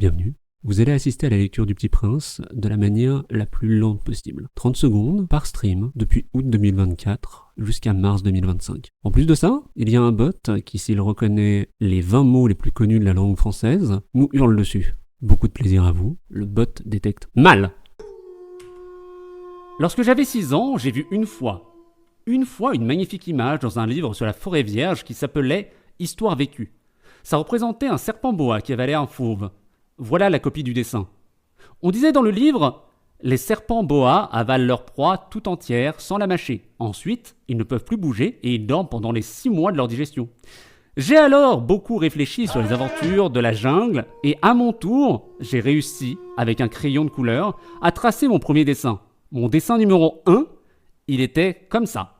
Bienvenue. Vous allez assister à la lecture du Petit Prince de la manière la plus lente possible. 30 secondes par stream depuis août 2024 jusqu'à mars 2025. En plus de ça, il y a un bot qui, s'il reconnaît les 20 mots les plus connus de la langue française, nous hurle dessus. Beaucoup de plaisir à vous. Le bot détecte mal. Lorsque j'avais 6 ans, j'ai vu une fois une magnifique image dans un livre sur la forêt vierge qui s'appelait « Histoire vécue ». Ça représentait un serpent boa qui avalait un fauve. Voilà la copie du dessin. On disait dans le livre « Les serpents boa avalent leur proie tout entière sans la mâcher. Ensuite, ils ne peuvent plus bouger et ils dorment pendant les 6 mois de leur digestion. » J'ai alors beaucoup réfléchi sur les aventures de la jungle et à mon tour, j'ai réussi, avec un crayon de couleur, à tracer mon premier dessin. Mon dessin numéro 1, il était comme ça.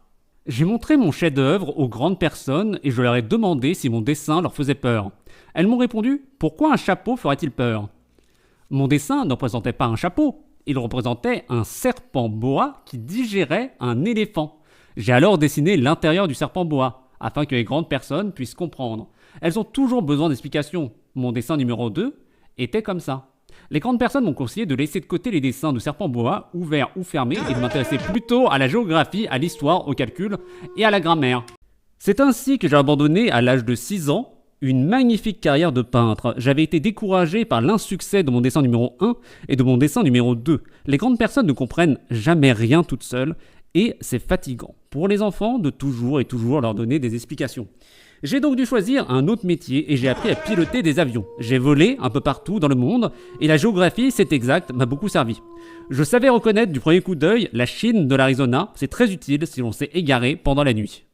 J'ai montré mon chef-d'œuvre aux grandes personnes et je leur ai demandé si mon dessin leur faisait peur. Elles m'ont répondu « Pourquoi un chapeau ferait-il peur ?» Mon dessin ne représentait pas un chapeau, il représentait un serpent boa qui digérait un éléphant. J'ai alors dessiné l'intérieur du serpent boa, afin que les grandes personnes puissent comprendre. Elles ont toujours besoin d'explications. Mon dessin numéro 2 était comme ça. Les grandes personnes m'ont conseillé de laisser de côté les dessins de serpents boa, ouverts ou fermés, et de m'intéresser plutôt à la géographie, à l'histoire, au calcul et à la grammaire. C'est ainsi que j'ai abandonné, à l'âge de 6 ans, une magnifique carrière de peintre. J'avais été découragé par l'insuccès de mon dessin numéro 1 et de mon dessin numéro 2. Les grandes personnes ne comprennent jamais rien toutes seules, et c'est fatigant pour les enfants de toujours et toujours leur donner des explications. J'ai donc dû choisir un autre métier et j'ai appris à piloter des avions. J'ai volé un peu partout dans le monde et la géographie, c'est exact, m'a beaucoup servi. Je savais reconnaître du premier coup d'œil la Chine de l'Arizona, c'est très utile si l'on s'est égaré pendant la nuit.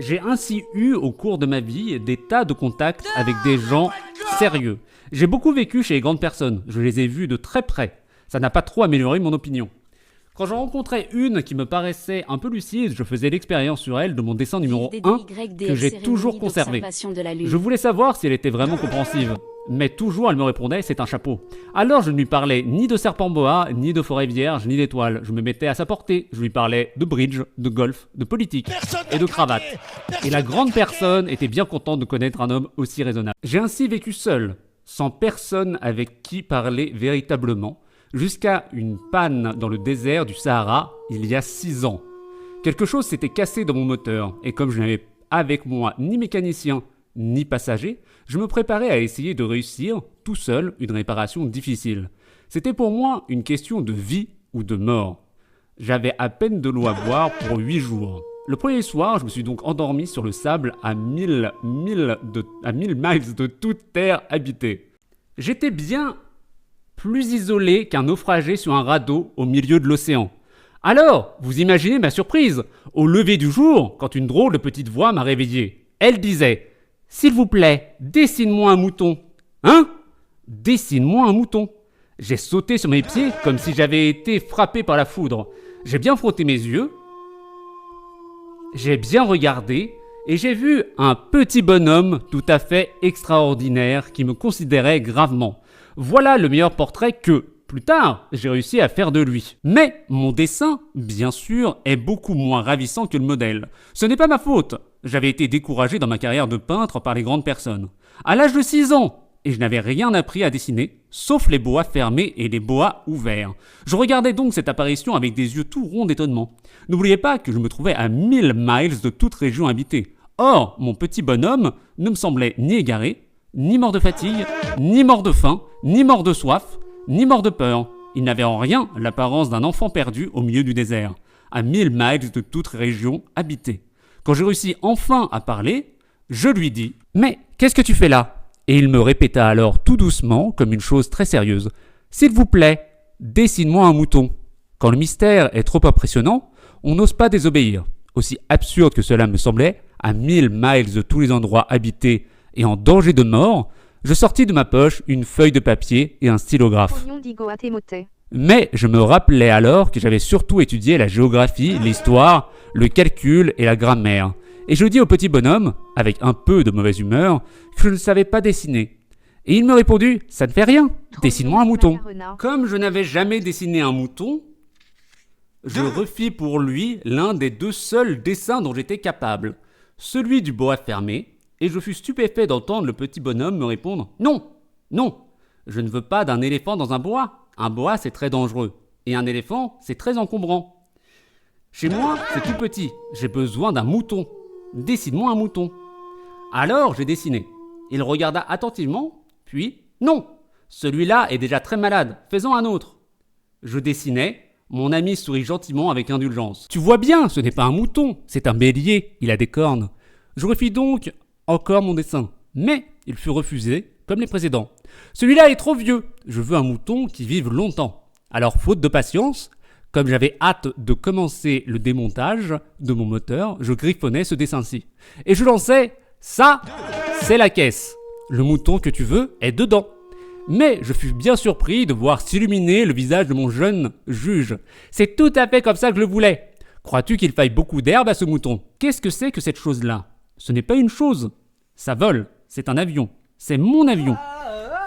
J'ai ainsi eu au cours de ma vie des tas de contacts avec des gens sérieux. J'ai beaucoup vécu chez les grandes personnes, je les ai vus de très près. Ça n'a pas trop amélioré mon opinion. Quand j'en rencontrais une qui me paraissait un peu lucide, je faisais l'expérience sur elle de mon dessin numéro 1 que j'ai toujours conservé. Je voulais savoir si elle était vraiment compréhensive. Mais toujours elle me répondait « c'est un chapeau ». Alors je ne lui parlais ni de serpent boa, ni de forêt vierge, ni d'étoiles. Je me mettais à sa portée. Je lui parlais de bridge, de golf, de politique et de cravate. Et la grande personne était bien contente de connaître un homme aussi raisonnable. J'ai ainsi vécu seul, sans personne avec qui parler véritablement, jusqu'à une panne dans le désert du Sahara il y a 6 ans. Quelque chose s'était cassé dans mon moteur, et comme je n'avais avec moi ni mécanicien ni passager, je me préparais à essayer de réussir tout seul une réparation difficile. C'était pour moi une question de vie ou de mort. J'avais à peine de l'eau à boire pour 8 jours. Le premier soir, je me suis donc endormi sur le sable à 1000 miles de toute terre habitée. J'étais bien plus isolé qu'un naufragé sur un radeau au milieu de l'océan. Alors, vous imaginez ma surprise, au lever du jour, quand une drôle de petite voix m'a réveillé. Elle disait « S'il vous plaît, dessine-moi un mouton. » Hein ? Dessine-moi un mouton. J'ai sauté sur mes pieds comme si j'avais été frappé par la foudre. J'ai bien frotté mes yeux, j'ai bien regardé, et j'ai vu un petit bonhomme tout à fait extraordinaire qui me considérait gravement. Voilà le meilleur portrait que, plus tard, j'ai réussi à faire de lui. Mais mon dessin, bien sûr, est beaucoup moins ravissant que le modèle. Ce n'est pas ma faute. J'avais été découragé dans ma carrière de peintre par les grandes personnes. À l'âge de 6 ans, et je n'avais rien appris à dessiner, sauf les boas fermés et les boas ouverts. Je regardais donc cette apparition avec des yeux tout ronds d'étonnement. N'oubliez pas que je me trouvais à 1000 miles de toute région habitée. Or, mon petit bonhomme ne me semblait ni égaré, ni mort de fatigue, ni mort de faim, ni mort de soif, ni mort de peur. Il n'avait en rien l'apparence d'un enfant perdu au milieu du désert, à 1000 miles de toute région habitée. Quand j'ai réussi enfin à parler, je lui dis « Mais qu'est-ce que tu fais là ?» Et il me répéta alors tout doucement, comme une chose très sérieuse « S'il vous plaît, dessine-moi un mouton. » Quand le mystère est trop impressionnant, on n'ose pas désobéir. Aussi absurde que cela me semblait, à 1000 miles de tous les endroits habités et en danger de mort, je sortis de ma poche une feuille de papier et un stylographe. Mais je me rappelais alors que j'avais surtout étudié la géographie, l'histoire, le calcul et la grammaire. Et je dis au petit bonhomme, avec un peu de mauvaise humeur, que je ne savais pas dessiner. Et il me répondit « Ça ne fait rien, dessine-moi un mouton ». Comme je n'avais jamais dessiné un mouton, je refis pour lui l'un des 2 seuls dessins dont j'étais capable, celui du boa fermé, et je fus stupéfait d'entendre le petit bonhomme me répondre « Non, non, Je ne veux pas d'un éléphant dans un boa. Un boa, c'est très dangereux. Et un éléphant, c'est très encombrant. Chez moi, c'est tout petit. J'ai besoin d'un mouton. Dessine-moi un mouton. Alors, j'ai dessiné. Il regarda attentivement, puis « Non, celui-là est déjà très malade. Faisons un autre. » Je dessinais. Mon ami sourit gentiment avec indulgence. « Tu vois bien, ce n'est pas un mouton, c'est un bélier. Il a des cornes. » Je refis donc encore mon dessin. Mais il fut refusé, comme les précédents. « Celui-là est trop vieux. Je veux un mouton qui vive longtemps. » Alors, faute de patience, comme j'avais hâte de commencer le démontage de mon moteur, je griffonnais ce dessin-ci. Et je lançais « Ça, c'est la caisse. Le mouton que tu veux est dedans. » Mais je fus bien surpris de voir s'illuminer le visage de mon jeune juge. C'est tout à fait comme ça que je le voulais. Crois-tu qu'il faille beaucoup d'herbe à ce mouton? Qu'est-ce que c'est que cette chose-là? Ce n'est pas une chose. Ça vole. C'est un avion. C'est mon avion.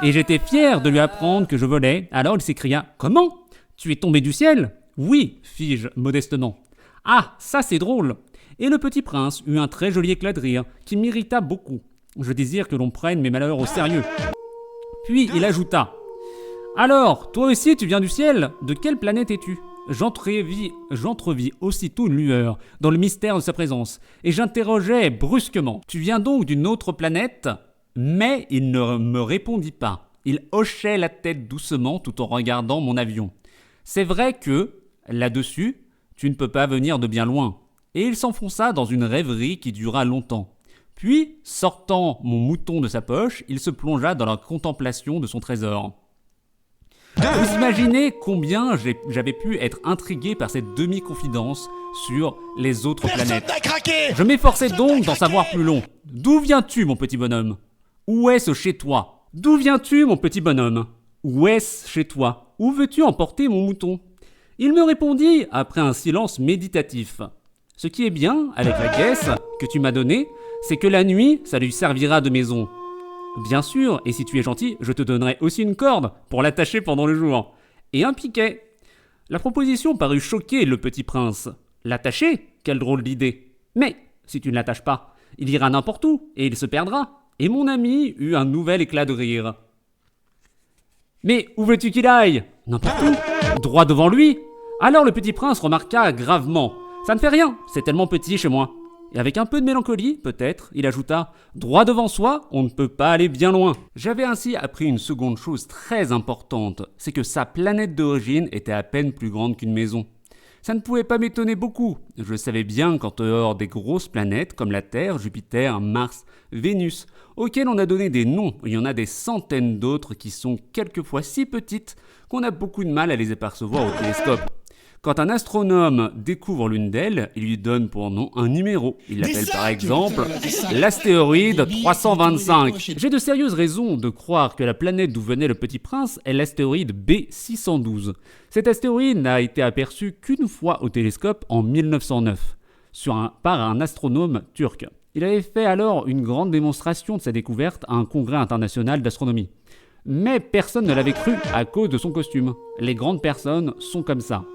Et j'étais fier de lui apprendre que je volais. Alors il s'écria « Comment? Tu es tombé du ciel ?» « Oui, fis-je modestement. »« Ah, ça c'est drôle !» Et le petit prince eut un très joli éclat de rire qui m'irrita beaucoup. Je désire que l'on prenne mes malheurs au sérieux. Puis il ajouta « Alors, toi aussi tu viens du ciel? De quelle planète es-tu » J'entrevis aussitôt une lueur dans le mystère de sa présence, et j'interrogeai brusquement « Tu viens donc d'une autre planète ?» Mais il ne me répondit pas. Il hochait la tête doucement tout en regardant mon avion. C'est vrai que, là-dessus, tu ne peux pas venir de bien loin. Et il s'enfonça dans une rêverie qui dura longtemps. Puis, sortant mon mouton de sa poche, il se plongea dans la contemplation de son trésor. Vous imaginez combien j'avais pu être intrigué par cette demi-confidence sur les autres planètes. Je m'efforçais donc d'en savoir plus long. D'où viens-tu, mon petit bonhomme? Où est-ce chez toi? D'où viens-tu, mon petit bonhomme? Où est-ce chez toi? Où veux-tu emporter mon mouton? Il me répondit après un silence méditatif. Ce qui est bien avec la caisse que tu m'as donnée, c'est que la nuit, ça lui servira de maison. Bien sûr, et si tu es gentil, je te donnerai aussi une corde pour l'attacher pendant le jour. Et un piquet. La proposition parut choquer le petit prince. L'attacher? Quelle drôle d'idée. Mais, si tu ne l'attaches pas, il ira n'importe où et il se perdra. Et mon ami eut un nouvel éclat de rire. Mais où veux-tu qu'il aille? N'importe où. Droit devant lui. Alors le petit prince remarqua gravement. Ça ne fait rien, c'est tellement petit chez moi. Et avec un peu de mélancolie, peut-être, il ajouta « Droit devant soi, on ne peut pas aller bien loin ». J'avais ainsi appris une seconde chose très importante, c'est que sa planète d'origine était à peine plus grande qu'une maison. Ça ne pouvait pas m'étonner beaucoup. Je savais bien qu'en dehors des grosses planètes comme la Terre, Jupiter, Mars, Vénus, auxquelles on a donné des noms, il y en a des centaines d'autres qui sont quelquefois si petites qu'on a beaucoup de mal à les apercevoir au télescope. Quand un astronome découvre l'une d'elles, il lui donne pour nom un numéro. Il l'appelle par exemple l'astéroïde 325. J'ai de sérieuses raisons de croire que la planète d'où venait le petit prince est l'astéroïde B612. Cet astéroïde n'a été aperçu qu'une fois au télescope en 1909, par un astronome turc. Il avait fait alors une grande démonstration de sa découverte à un congrès international d'astronomie. Mais personne ne l'avait cru à cause de son costume. Les grandes personnes sont comme ça.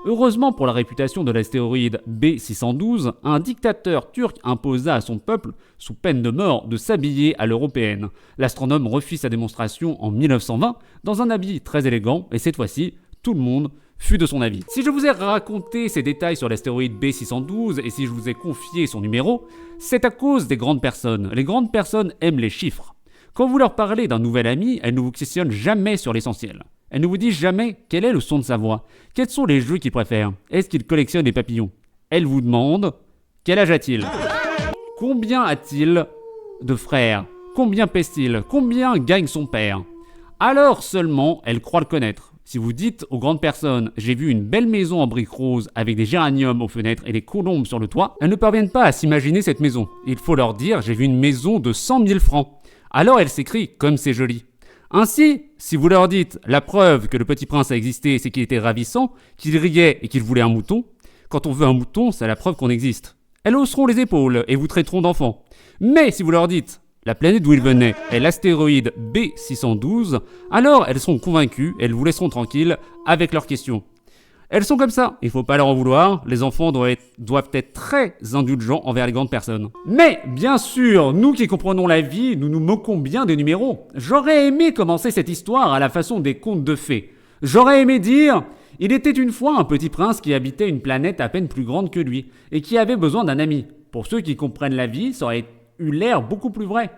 Heureusement pour la réputation de l'astéroïde B612, un dictateur turc imposa à son peuple, sous peine de mort, de s'habiller à l'européenne. L'astronome refit sa démonstration en 1920 dans un habit très élégant, et cette fois-ci, tout le monde fut de son avis. Si je vous ai raconté ces détails sur l'astéroïde B612 et si je vous ai confié son numéro, c'est à cause des grandes personnes. Les grandes personnes aiment les chiffres. Quand vous leur parlez d'un nouvel ami, elles ne vous questionnent jamais sur l'essentiel. Elles ne vous disent jamais quel est le son de sa voix, quels sont les jeux qu'il préfère, est-ce qu'il collectionne les papillons. Elles vous demandent quel âge a-t-il, combien a-t-il de frères, combien pèse-t-il, combien gagne son père. Alors seulement elles croient le connaître. Si vous dites aux grandes personnes « j'ai vu une belle maison en briques roses avec des géraniums aux fenêtres et des colombes sur le toit », elles ne parviennent pas à s'imaginer cette maison. Il faut leur dire « j'ai vu une maison de 100 000 francs ». Alors elles s'écrient « comme c'est joli ». Ainsi, si vous leur dites la preuve que le petit prince a existé, c'est qu'il était ravissant, qu'il riait et qu'il voulait un mouton, quand on veut un mouton, c'est la preuve qu'on existe. Elles hausseront les épaules et vous traiteront d'enfant. Mais si vous leur dites la planète d'où il venait est l'astéroïde B612, alors elles seront convaincues et elles vous laisseront tranquille avec leurs questions. Elles sont comme ça, il faut pas leur en vouloir, les enfants doivent être très indulgents envers les grandes personnes. Mais, bien sûr, nous qui comprenons la vie, nous nous moquons bien des numéros. J'aurais aimé commencer cette histoire à la façon des contes de fées. J'aurais aimé dire... Il était une fois un petit prince qui habitait une planète à peine plus grande que lui, et qui avait besoin d'un ami. Pour ceux qui comprennent la vie, ça aurait eu l'air beaucoup plus vrai.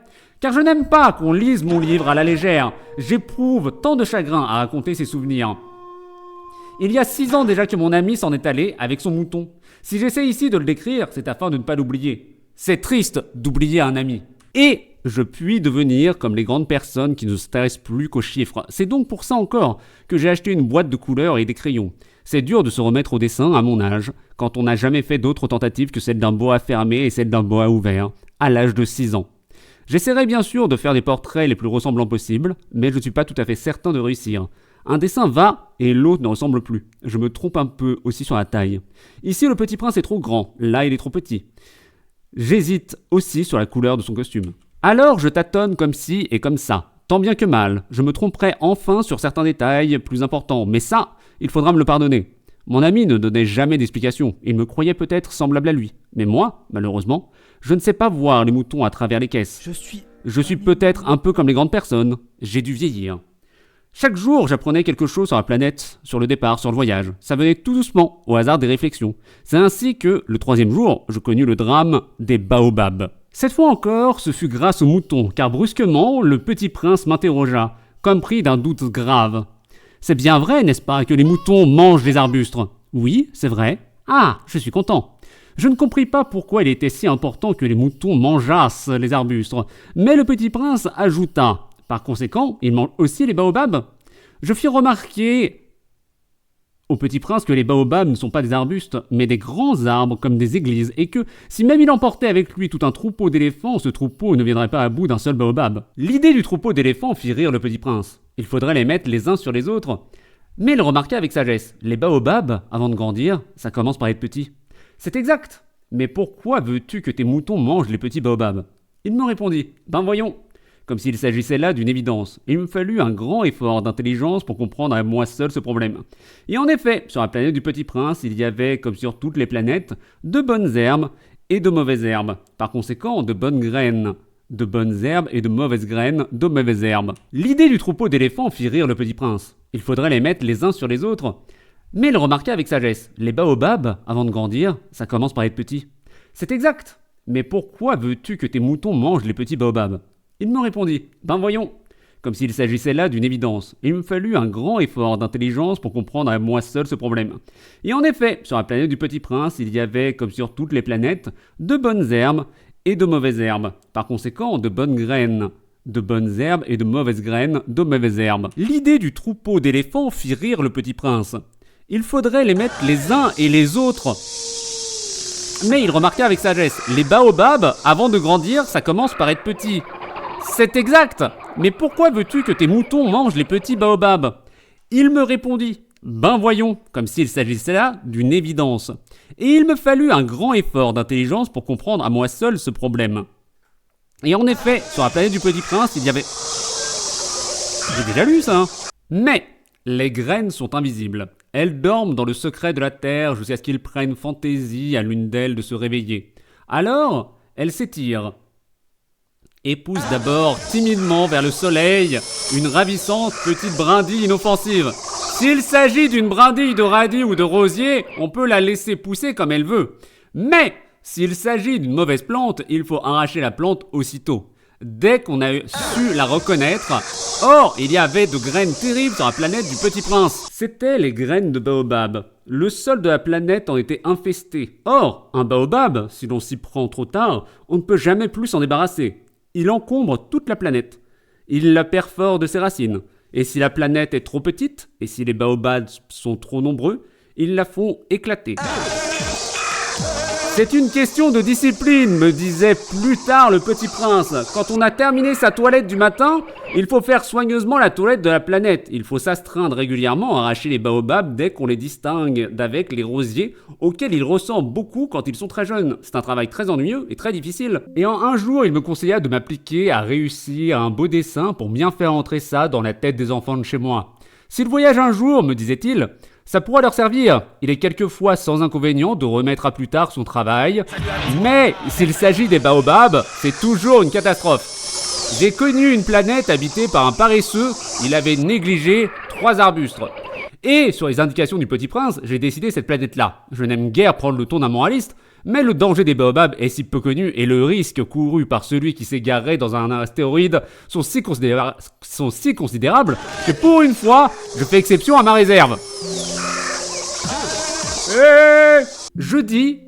Car je n'aime pas qu'on lise mon livre à la légère. J'éprouve tant de chagrin à raconter ces souvenirs. Il y a 6 ans déjà que mon ami s'en est allé avec son mouton. Si j'essaie ici de le décrire, c'est afin de ne pas l'oublier. C'est triste d'oublier un ami. Et je puis devenir comme les grandes personnes qui ne s'intéressent plus qu'aux chiffres. C'est donc pour ça encore que j'ai acheté une boîte de couleurs et des crayons. C'est dur de se remettre au dessin à mon âge, quand on n'a jamais fait d'autres tentatives que celle d'un boa fermé et celle d'un boa ouvert, à l'âge de 6 ans. J'essaierai bien sûr de faire des portraits les plus ressemblants possibles, mais je ne suis pas tout à fait certain de réussir. Un dessin va et l'autre ne ressemble plus. Je me trompe un peu aussi sur la taille. Ici, le petit prince est trop grand, là il est trop petit. J'hésite aussi sur la couleur de son costume. Alors je tâtonne comme ci et comme ça, tant bien que mal. Je me tromperai enfin sur certains détails plus importants, mais ça, il faudra me le pardonner. Mon ami ne donnait jamais d'explication, il me croyait peut-être semblable à lui. Mais moi, malheureusement, je ne sais pas voir les moutons à travers les caisses. Je suis peut-être un peu comme les grandes personnes, j'ai dû vieillir. Chaque jour, j'apprenais quelque chose sur la planète, sur le départ, sur le voyage. Ça venait tout doucement, au hasard des réflexions. C'est ainsi que, le 3e jour, je connus le drame des baobabs. Cette fois encore, ce fut grâce aux moutons, car brusquement, le petit prince m'interrogea, comme pris d'un doute grave. C'est bien vrai, n'est-ce pas, que les moutons mangent les arbustes ? Oui, c'est vrai. Ah, je suis content. Je ne compris pas pourquoi il était si important que les moutons mangeassent les arbustes, mais le petit prince ajouta... Par conséquent, ils mangent aussi les baobabs. Je fis remarquer au petit prince que les baobabs ne sont pas des arbustes, mais des grands arbres comme des églises, et que si même il emportait avec lui tout un troupeau d'éléphants, ce troupeau ne viendrait pas à bout d'un seul baobab. L'idée du troupeau d'éléphants fit rire le petit prince. Il faudrait les mettre les uns sur les autres. Mais il remarqua avec sagesse, les baobabs, avant de grandir, ça commence par être petit. C'est exact. Mais pourquoi veux-tu que tes moutons mangent les petits baobabs ? Il me répondit, ben voyons. Comme s'il s'agissait là d'une évidence. Il me fallut un grand effort d'intelligence pour comprendre à moi seul ce problème. Et en effet, sur la planète du Petit Prince, il y avait, comme sur toutes les planètes, de bonnes herbes et de mauvaises herbes. Par conséquent, de bonnes graines, de bonnes herbes et de mauvaises graines, de mauvaises herbes. L'idée du troupeau d'éléphants fit rire le Petit Prince. Il faudrait les mettre les uns sur les autres. Mais il remarqua avec sagesse, les baobabs, avant de grandir, ça commence par être petit. C'est exact. Mais pourquoi veux-tu que tes moutons mangent les petits baobabs ? Il me répondit, ben voyons, comme s'il s'agissait là d'une évidence. Il me fallut un grand effort d'intelligence pour comprendre à moi seul ce problème. Et en effet, sur la planète du Petit Prince, il y avait, comme sur toutes les planètes, de bonnes herbes et de mauvaises herbes. Par conséquent, de bonnes graines, de bonnes herbes et de mauvaises graines, de mauvaises herbes. L'idée du troupeau d'éléphants fit rire le Petit Prince. Il faudrait les mettre les uns et les autres. Mais il remarqua avec sagesse, les baobabs, avant de grandir, ça commence par être petit. C'est exact. Mais pourquoi veux-tu que tes moutons mangent les petits baobabs ? Il me répondit, ben voyons, comme s'il s'agissait là d'une évidence. Et il me fallut un grand effort d'intelligence pour comprendre à moi seul ce problème. Et en effet, sur la planète du Petit Prince, il y avait... J'ai déjà lu ça. Mais les graines sont invisibles. Elles dorment dans le secret de la terre jusqu'à ce qu'il prenne fantaisie à l'une d'elles de se réveiller. Alors, elles s'étirent et pousse d'abord timidement vers le soleil une ravissante petite brindille inoffensive. S'il s'agit d'une brindille de radis ou de rosier, on peut la laisser pousser comme elle veut. Mais s'il s'agit d'une mauvaise plante, il faut arracher la plante aussitôt, dès qu'on a su la reconnaître. Or, il y avait de graines terribles sur la planète du Petit Prince. C'étaient les graines de baobab. Le sol de la planète en était infesté. Or, un baobab, si l'on s'y prend trop tard, on ne peut jamais plus s'en débarrasser. Il encombre toute la planète. Il la perfore de ses racines. Et si la planète est trop petite, et si les baobabs sont trop nombreux, ils la font éclater. C'est une question de discipline, me disait plus tard le Petit Prince. Quand on a terminé sa toilette du matin, il faut faire soigneusement la toilette de la planète. Il faut s'astreindre régulièrement à arracher les baobabs dès qu'on les distingue d'avec les rosiers, auxquels ils ressemblent beaucoup quand ils sont très jeunes. C'est un travail très ennuyeux et très difficile. Et en un jour, il me conseilla de m'appliquer à réussir un beau dessin pour bien faire entrer ça dans la tête des enfants de chez moi. S'il voyage un jour, me disait-il, Ça pourra leur servir. Il est quelquefois sans inconvénient de remettre à plus tard son travail. Mais s'il s'agit des baobabs, c'est toujours une catastrophe. J'ai connu une planète habitée par un paresseux. Il avait négligé 3 arbustes. Et sur les indications du Petit Prince, j'ai décidé cette planète-là. Je n'aime guère prendre le ton d'un moraliste, mais le danger des baobabs est si peu connu et le risque couru par celui qui s'égarerait dans un astéroïde sont si considérables que pour une fois, je fais exception à ma réserve. Je dis,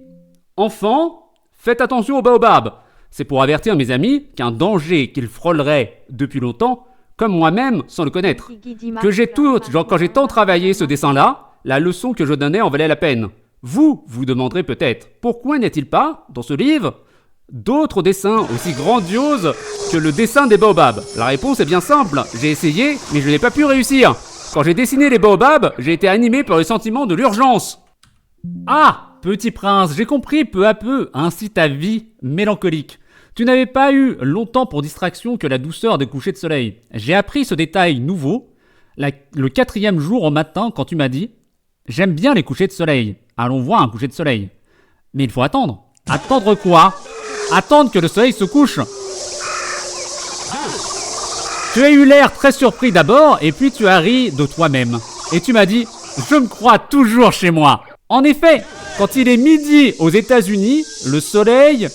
enfants, faites attention aux baobabs. C'est pour avertir mes amis qu'un danger qu'ils frôleraient depuis longtemps, comme moi-même sans le connaître. Quand j'ai tant travaillé ce dessin-là, la leçon que je donnais en valait la peine. Vous demanderez peut-être, pourquoi n'y a-t-il pas, dans ce livre, d'autres dessins aussi grandioses que le dessin des baobabs? La réponse est bien simple, j'ai essayé, mais je n'ai pas pu réussir. Quand j'ai dessiné les baobabs, j'ai été animé par le sentiment de l'urgence. Ah, Petit Prince, j'ai compris peu à peu, ainsi ta vie mélancolique. Tu n'avais pas eu longtemps pour distraction que la douceur des couchers de soleil. J'ai appris ce détail nouveau, le 4e jour au matin quand tu m'as dit « J'aime bien les couchers de soleil, allons voir un coucher de soleil. » Mais il faut attendre. Attendre quoi? Attendre que le soleil se couche. Tu as eu l'air très surpris d'abord et puis tu as ri de toi-même. Et tu m'as dit « Je me crois toujours chez moi. » En effet, quand il est midi aux États-Unis, le soleil,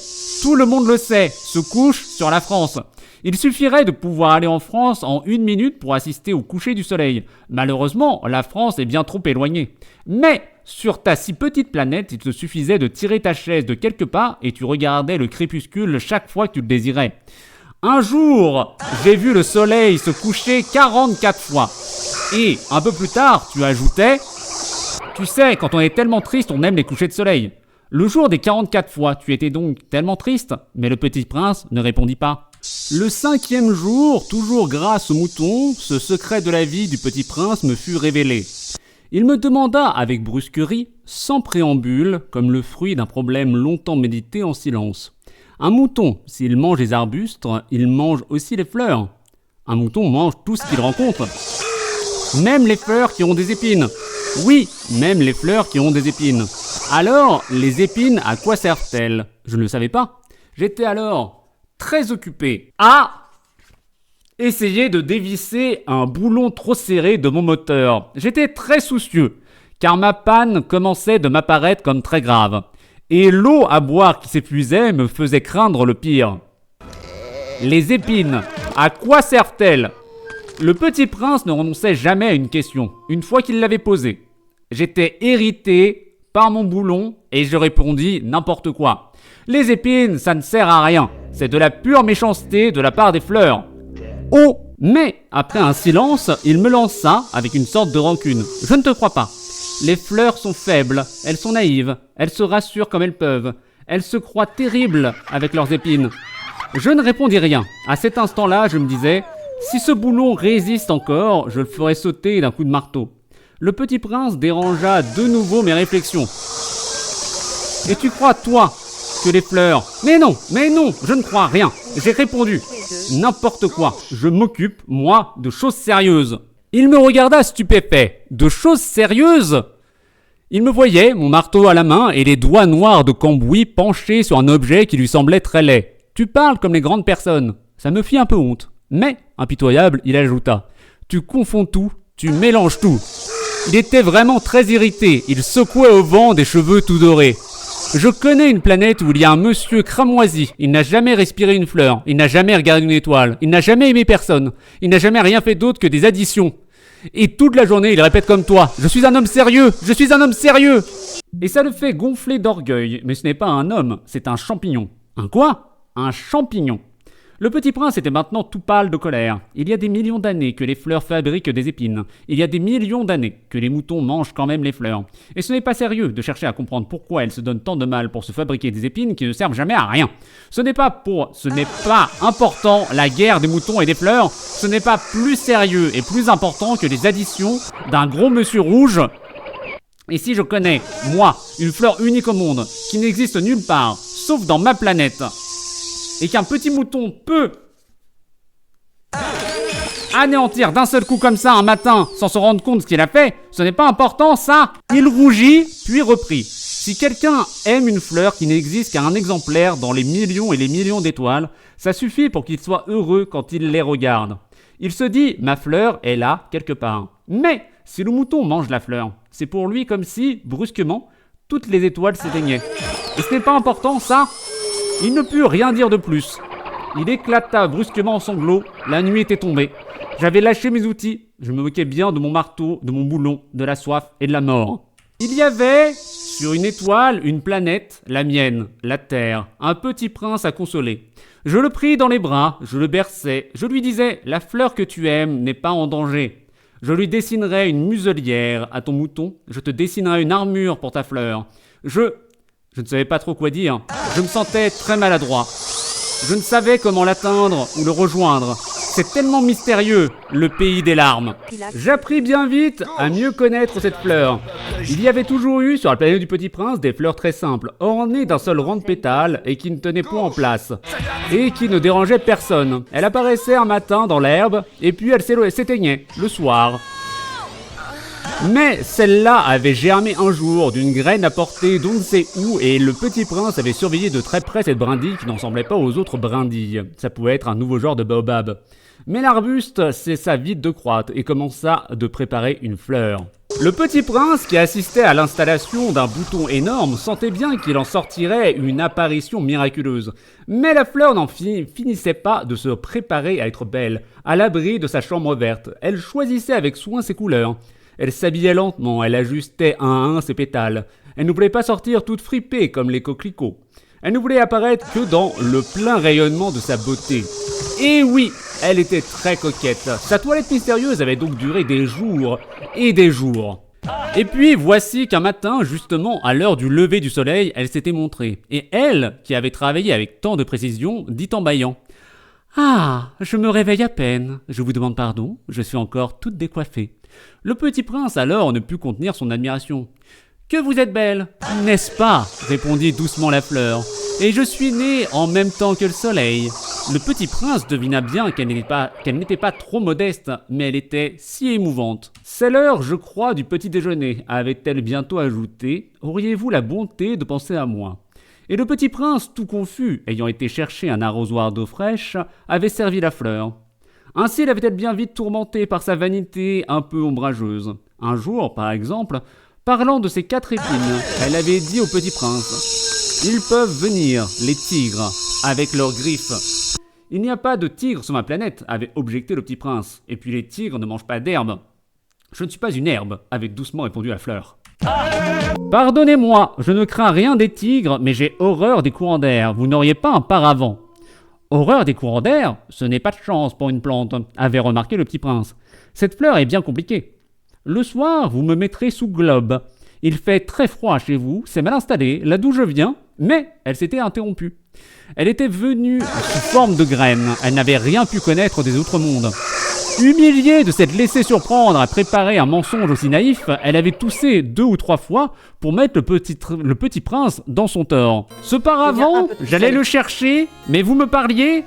tout le monde le sait, se couche sur la France. Il suffirait de pouvoir aller en France en 1 minute pour assister au coucher du soleil. Malheureusement, la France est bien trop éloignée. Mais sur ta si petite planète, il te suffisait de tirer ta chaise de quelques pas et tu regardais le crépuscule chaque fois que tu le désirais. Un jour, j'ai vu le soleil se coucher 44 fois. Et un peu plus tard, tu ajoutais « Tu sais, quand on est tellement triste, on aime les couchers de soleil. » Le jour des 44 fois, tu étais donc tellement triste, mais le Petit Prince ne répondit pas. Le 5e jour, toujours grâce au mouton, ce secret de la vie du Petit Prince me fut révélé. Il me demanda avec brusquerie, sans préambule, comme le fruit d'un problème longtemps médité en silence. Un mouton, s'il mange les arbustes, il mange aussi les fleurs. Un mouton mange tout ce qu'il rencontre. Même les fleurs qui ont des épines. Oui, même les fleurs qui ont des épines. Alors, les épines, à quoi servent-elles? Je ne le savais pas. J'étais alors très occupé à essayer de dévisser un boulon trop serré de mon moteur. J'étais très soucieux, car ma panne commençait de m'apparaître comme très grave. Et l'eau à boire qui s'épuisait me faisait craindre le pire. Les épines, à quoi servent-elles? Le Petit Prince ne renonçait jamais à une question, une fois qu'il l'avait posée. J'étais irrité par mon boulon et je répondis n'importe quoi. Les épines, ça ne sert à rien. C'est de la pure méchanceté de la part des fleurs. Oh, mais après un silence, il me lança avec une sorte de rancune. Je ne te crois pas. Les fleurs sont faibles, elles sont naïves, elles se rassurent comme elles peuvent. Elles se croient terribles avec leurs épines. Je ne répondis rien. À cet instant-là, je me disais, si ce boulon résiste encore, je le ferai sauter d'un coup de marteau. Le Petit Prince dérangea de nouveau mes réflexions. Et tu crois, toi, que les fleurs... Mais non, je ne crois rien. J'ai répondu. N'importe quoi. Je m'occupe, moi, de choses sérieuses. Il me regarda stupéfait. De choses sérieuses? Il me voyait, mon marteau à la main et les doigts noirs de cambouis penchés sur un objet qui lui semblait très laid. Tu parles comme les grandes personnes. Ça me fit un peu honte. Mais, impitoyable, il ajouta. Tu confonds tout, tu mélanges tout. Il était vraiment très irrité, il secouait au vent des cheveux tout dorés. Je connais une planète où il y a un monsieur cramoisi, il n'a jamais respiré une fleur, il n'a jamais regardé une étoile, il n'a jamais aimé personne, il n'a jamais rien fait d'autre que des additions. Et toute la journée, il répète comme toi, je suis un homme sérieux, je suis un homme sérieux. Et ça le fait gonfler d'orgueil, mais ce n'est pas un homme, c'est un champignon. Un quoi? Un champignon. Le Petit Prince était maintenant tout pâle de colère. Il y a des millions d'années que les fleurs fabriquent des épines. Il y a des millions d'années que les moutons mangent quand même les fleurs. Et ce n'est pas sérieux de chercher à comprendre pourquoi elles se donnent tant de mal pour se fabriquer des épines qui ne servent jamais à rien. Ce n'est pas important la guerre des moutons et des fleurs. Ce n'est pas plus sérieux et plus important que les additions d'un gros monsieur rouge. Et si je connais, moi, une fleur unique au monde, qui n'existe nulle part, sauf dans ma planète, et qu'un petit mouton peut Anéantir d'un seul coup comme ça un matin, sans se rendre compte de ce qu'il a fait, ce n'est pas important, ça. Il rougit, puis reprit. Si quelqu'un aime une fleur qui n'existe qu'à un exemplaire dans les millions et les millions d'étoiles, ça suffit pour qu'il soit heureux quand il les regarde. Il se dit, ma fleur est là, quelque part. Mais, si le mouton mange la fleur, c'est pour lui comme si, brusquement, toutes les étoiles s'éteignaient. Et ce n'est pas important, ça. Il ne put rien dire de plus. Il éclata brusquement en sanglots, la nuit était tombée. J'avais lâché mes outils, je me moquais bien de mon marteau, de mon boulon, de la soif et de la mort. Il y avait, sur une étoile, une planète, la mienne, la Terre, un petit prince à consoler. Je le pris dans les bras, je le berçais, je lui disais « La fleur que tu aimes n'est pas en danger ». Je lui dessinerai une muselière à ton mouton, je te dessinerai une armure pour ta fleur. Je ne savais pas trop quoi dire, je me sentais très maladroit. Je ne savais comment l'atteindre ou le rejoindre. C'est tellement mystérieux, le pays des larmes. J'appris bien vite à mieux connaître cette fleur. Il y avait toujours eu sur la planète du Petit Prince des fleurs très simples, ornées d'un seul rang de pétales et qui ne tenaient point en place. Et qui ne dérangeaient personne. Elle apparaissait un matin dans l'herbe et puis elle s'éteignait, le soir. Mais celle-là avait germé un jour d'une graine apportée d'on ne sait où et le Petit Prince avait surveillé de très près cette brindille qui n'en ressemblait pas aux autres brindilles. Ça pouvait être un nouveau genre de baobab. Mais l'arbuste cessa vite de croître et commença de préparer une fleur. Le Petit Prince, qui assistait à l'installation d'un bouton énorme, sentait bien qu'il en sortirait une apparition miraculeuse. Mais la fleur n'en finissait pas de se préparer à être belle, à l'abri de sa chambre verte. Elle choisissait avec soin ses couleurs. Elle s'habillait lentement, elle ajustait un à un ses pétales. Elle ne voulait pas sortir toute fripée comme les coquelicots. Elle ne voulait apparaître que dans le plein rayonnement de sa beauté. Et oui, elle était très coquette. Sa toilette mystérieuse avait donc duré des jours et des jours. Et puis voici qu'un matin, justement à l'heure du lever du soleil, elle s'était montrée. Et elle, qui avait travaillé avec tant de précision, dit en bâillant « Ah, je me réveille à peine. Je vous demande pardon, je suis encore toute décoiffée. » Le Petit Prince alors ne put contenir son admiration. « Que vous êtes belle, n'est-ce pas ?» répondit doucement la fleur. « Et je suis née en même temps que le soleil. » Le Petit Prince devina bien qu'elle n'était pas trop modeste, mais elle était si émouvante. « C'est l'heure, je crois, du petit déjeuner, » avait-elle bientôt ajouté. « Auriez-vous la bonté de penser à moi ?» Et le Petit Prince, tout confus, ayant été chercher un arrosoir d'eau fraîche, avait servi la fleur. Ainsi l'avait-elle bien vite tourmentée par sa vanité un peu ombrageuse. Un jour, par exemple, parlant de ses 4 épines, elle avait dit au Petit Prince « Ils peuvent venir, les tigres, avec leurs griffes. » « Il n'y a pas de tigres sur ma planète, avait objecté le Petit Prince. Et puis les tigres ne mangent pas d'herbe. Je ne suis pas une herbe, avait doucement répondu la fleur. Pardonnez-moi, je ne crains rien des tigres, mais j'ai horreur des courants d'air. Vous n'auriez pas un paravent? Horreur des courants d'air? Ce n'est pas de chance pour une plante, avait remarqué le Petit Prince. Cette fleur est bien compliquée. Le soir, vous me mettrez sous globe. Il fait très froid chez vous, c'est mal installé, là d'où je viens, mais elle s'était interrompue. Elle était venue sous forme de graine, elle n'avait rien pu connaître des autres mondes. Humiliée de s'être laissée surprendre à préparer un mensonge aussi naïf, elle avait toussé 2 ou 3 fois pour mettre le petit prince dans son tort. Ce paravent, j'allais le chercher, mais vous me parliez?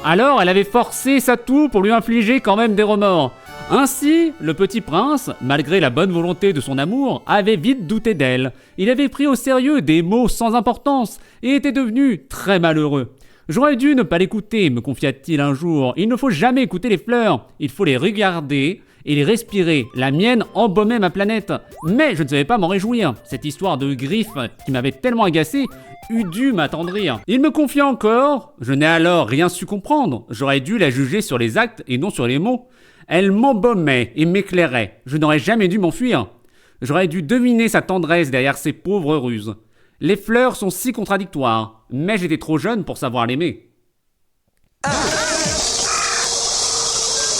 Alors elle avait forcé sa toux pour lui infliger quand même des remords. Ainsi, le Petit Prince, malgré la bonne volonté de son amour, avait vite douté d'elle. Il avait pris au sérieux des mots sans importance et était devenu très malheureux. J'aurais dû ne pas l'écouter, me confia-t-il un jour. Il ne faut jamais écouter les fleurs, il faut les regarder et les respirer. La mienne embaumait ma planète, mais je ne savais pas m'en réjouir. Cette histoire de griffes qui m'avait tellement agacé eût dû m'attendrir. Il me confia encore, je n'ai alors rien su comprendre. J'aurais dû la juger sur les actes et non sur les mots. Elle m'embaumait et m'éclairait. Je n'aurais jamais dû m'enfuir. J'aurais dû deviner sa tendresse derrière ses pauvres ruses. Les fleurs sont si contradictoires, mais j'étais trop jeune pour savoir l'aimer.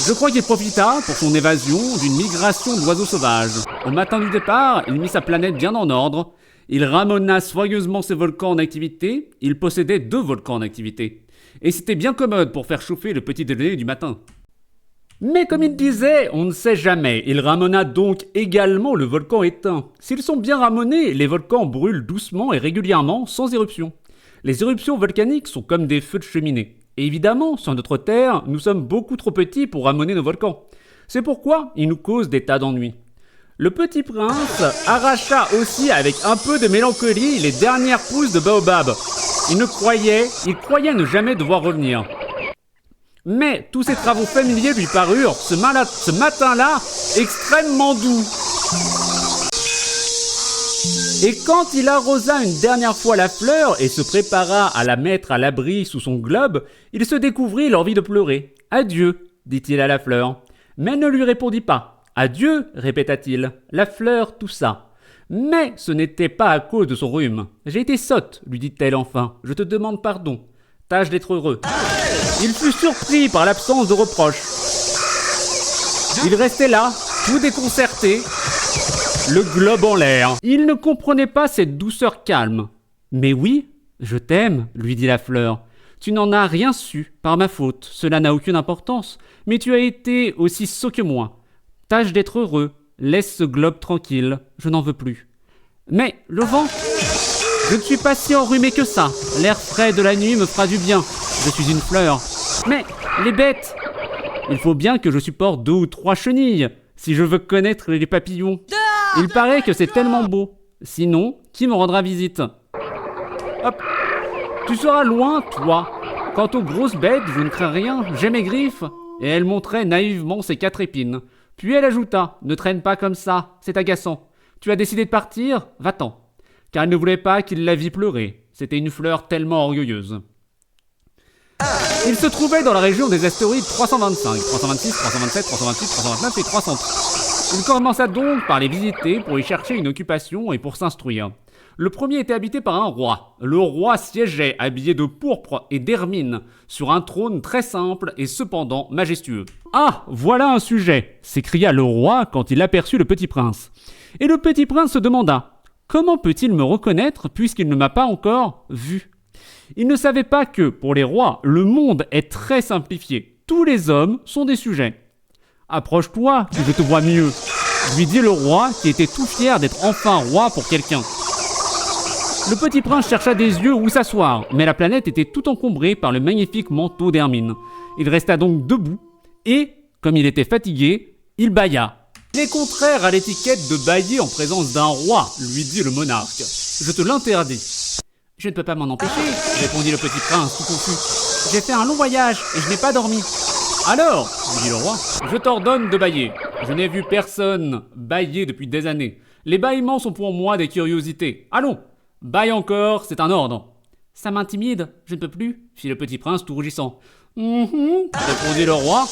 Je crois qu'il profita, pour son évasion, d'une migration d'oiseaux sauvages. Au matin du départ, il mit sa planète bien en ordre. Il ramena soigneusement ses volcans en activité. Il possédait 2 volcans en activité. Et c'était bien commode pour faire chauffer le petit déjeuner du matin. Mais comme il disait, on ne sait jamais. Il ramena donc également le volcan éteint. S'ils sont bien ramenés, les volcans brûlent doucement et régulièrement, sans éruption. Les éruptions volcaniques sont comme des feux de cheminée. Et évidemment, sur notre Terre, nous sommes beaucoup trop petits pour ramener nos volcans. C'est pourquoi ils nous causent des tas d'ennuis. Le petit prince arracha aussi avec un peu de mélancolie les dernières pousses de baobab. Il croyait ne jamais devoir revenir. Mais tous ces travaux familiers lui parurent, ce matin-là, extrêmement doux. Et quand il arrosa une dernière fois la fleur et se prépara à la mettre à l'abri sous son globe, il se découvrit l'envie de pleurer. « Adieu », dit-il à la fleur. Mais elle ne lui répondit pas. « Adieu », répéta-t-il. La fleur toussa. Mais ce n'était pas à cause de son rhume. « J'ai été sotte », lui dit-elle enfin. « Je te demande pardon. Tâche d'être heureux. » Il fut surpris par l'absence de reproche. Il restait là, tout déconcerté, le globe en l'air. Il ne comprenait pas cette douceur calme. « Mais oui, je t'aime », lui dit la fleur. « Tu n'en as rien su, par ma faute, cela n'a aucune importance, mais tu as été aussi sot que moi. Tâche d'être heureux, laisse ce globe tranquille, je n'en veux plus. » Mais le vent, je ne suis pas si enrhumé que ça, l'air frais de la nuit me fera du bien, je suis une fleur. Mais les bêtes, il faut bien que je supporte 2 ou 3 chenilles, si je veux connaître les papillons. Il paraît que c'est tellement beau, sinon, qui me rendra visite? Hop, tu seras loin, toi. Quant aux grosses bêtes, je ne crains rien, j'ai mes griffes. Et elle montrait naïvement ses 4 épines. Puis elle ajouta, ne traîne pas comme ça, c'est agaçant. Tu as décidé de partir? Va-t'en. Car elle ne voulait pas qu'il la vît pleurer. C'était une fleur tellement orgueilleuse. Il se trouvait dans la région des astéroïdes 325, 326, 327, 328, 329 et 300. Il commença donc par les visiter pour y chercher une occupation et pour s'instruire. Le premier était habité par un roi. Le roi siégeait, habillé de pourpre et d'hermine, sur un trône très simple et cependant majestueux. « Ah, voilà un sujet !» s'écria le roi quand il aperçut le petit prince. Et le petit prince se demanda « Comment peut-il me reconnaître puisqu'il ne m'a pas encore vu ?» Il ne savait pas que, pour les rois, le monde est très simplifié. Tous les hommes sont des sujets. « Approche-toi, que je te vois mieux !» lui dit le roi qui était tout fier d'être enfin roi pour quelqu'un. Le petit prince chercha des yeux où s'asseoir, mais la planète était tout encombrée par le magnifique manteau d'hermine. Il resta donc debout, et, comme il était fatigué, il bâilla. « Il est contraire à l'étiquette de bâiller en présence d'un roi, lui dit le monarque. Je te l'interdis. »« Je ne peux pas m'en empêcher, répondit le petit prince tout confus. J'ai fait un long voyage et je n'ai pas dormi. Alors, lui dit le roi, je t'ordonne de bâiller. Je n'ai vu personne bâiller depuis des années. Les bâillements sont pour moi des curiosités. Allons, bâille encore, c'est un ordre. Ça m'intimide, je ne peux plus, fit le petit prince tout rougissant. Répondit le roi.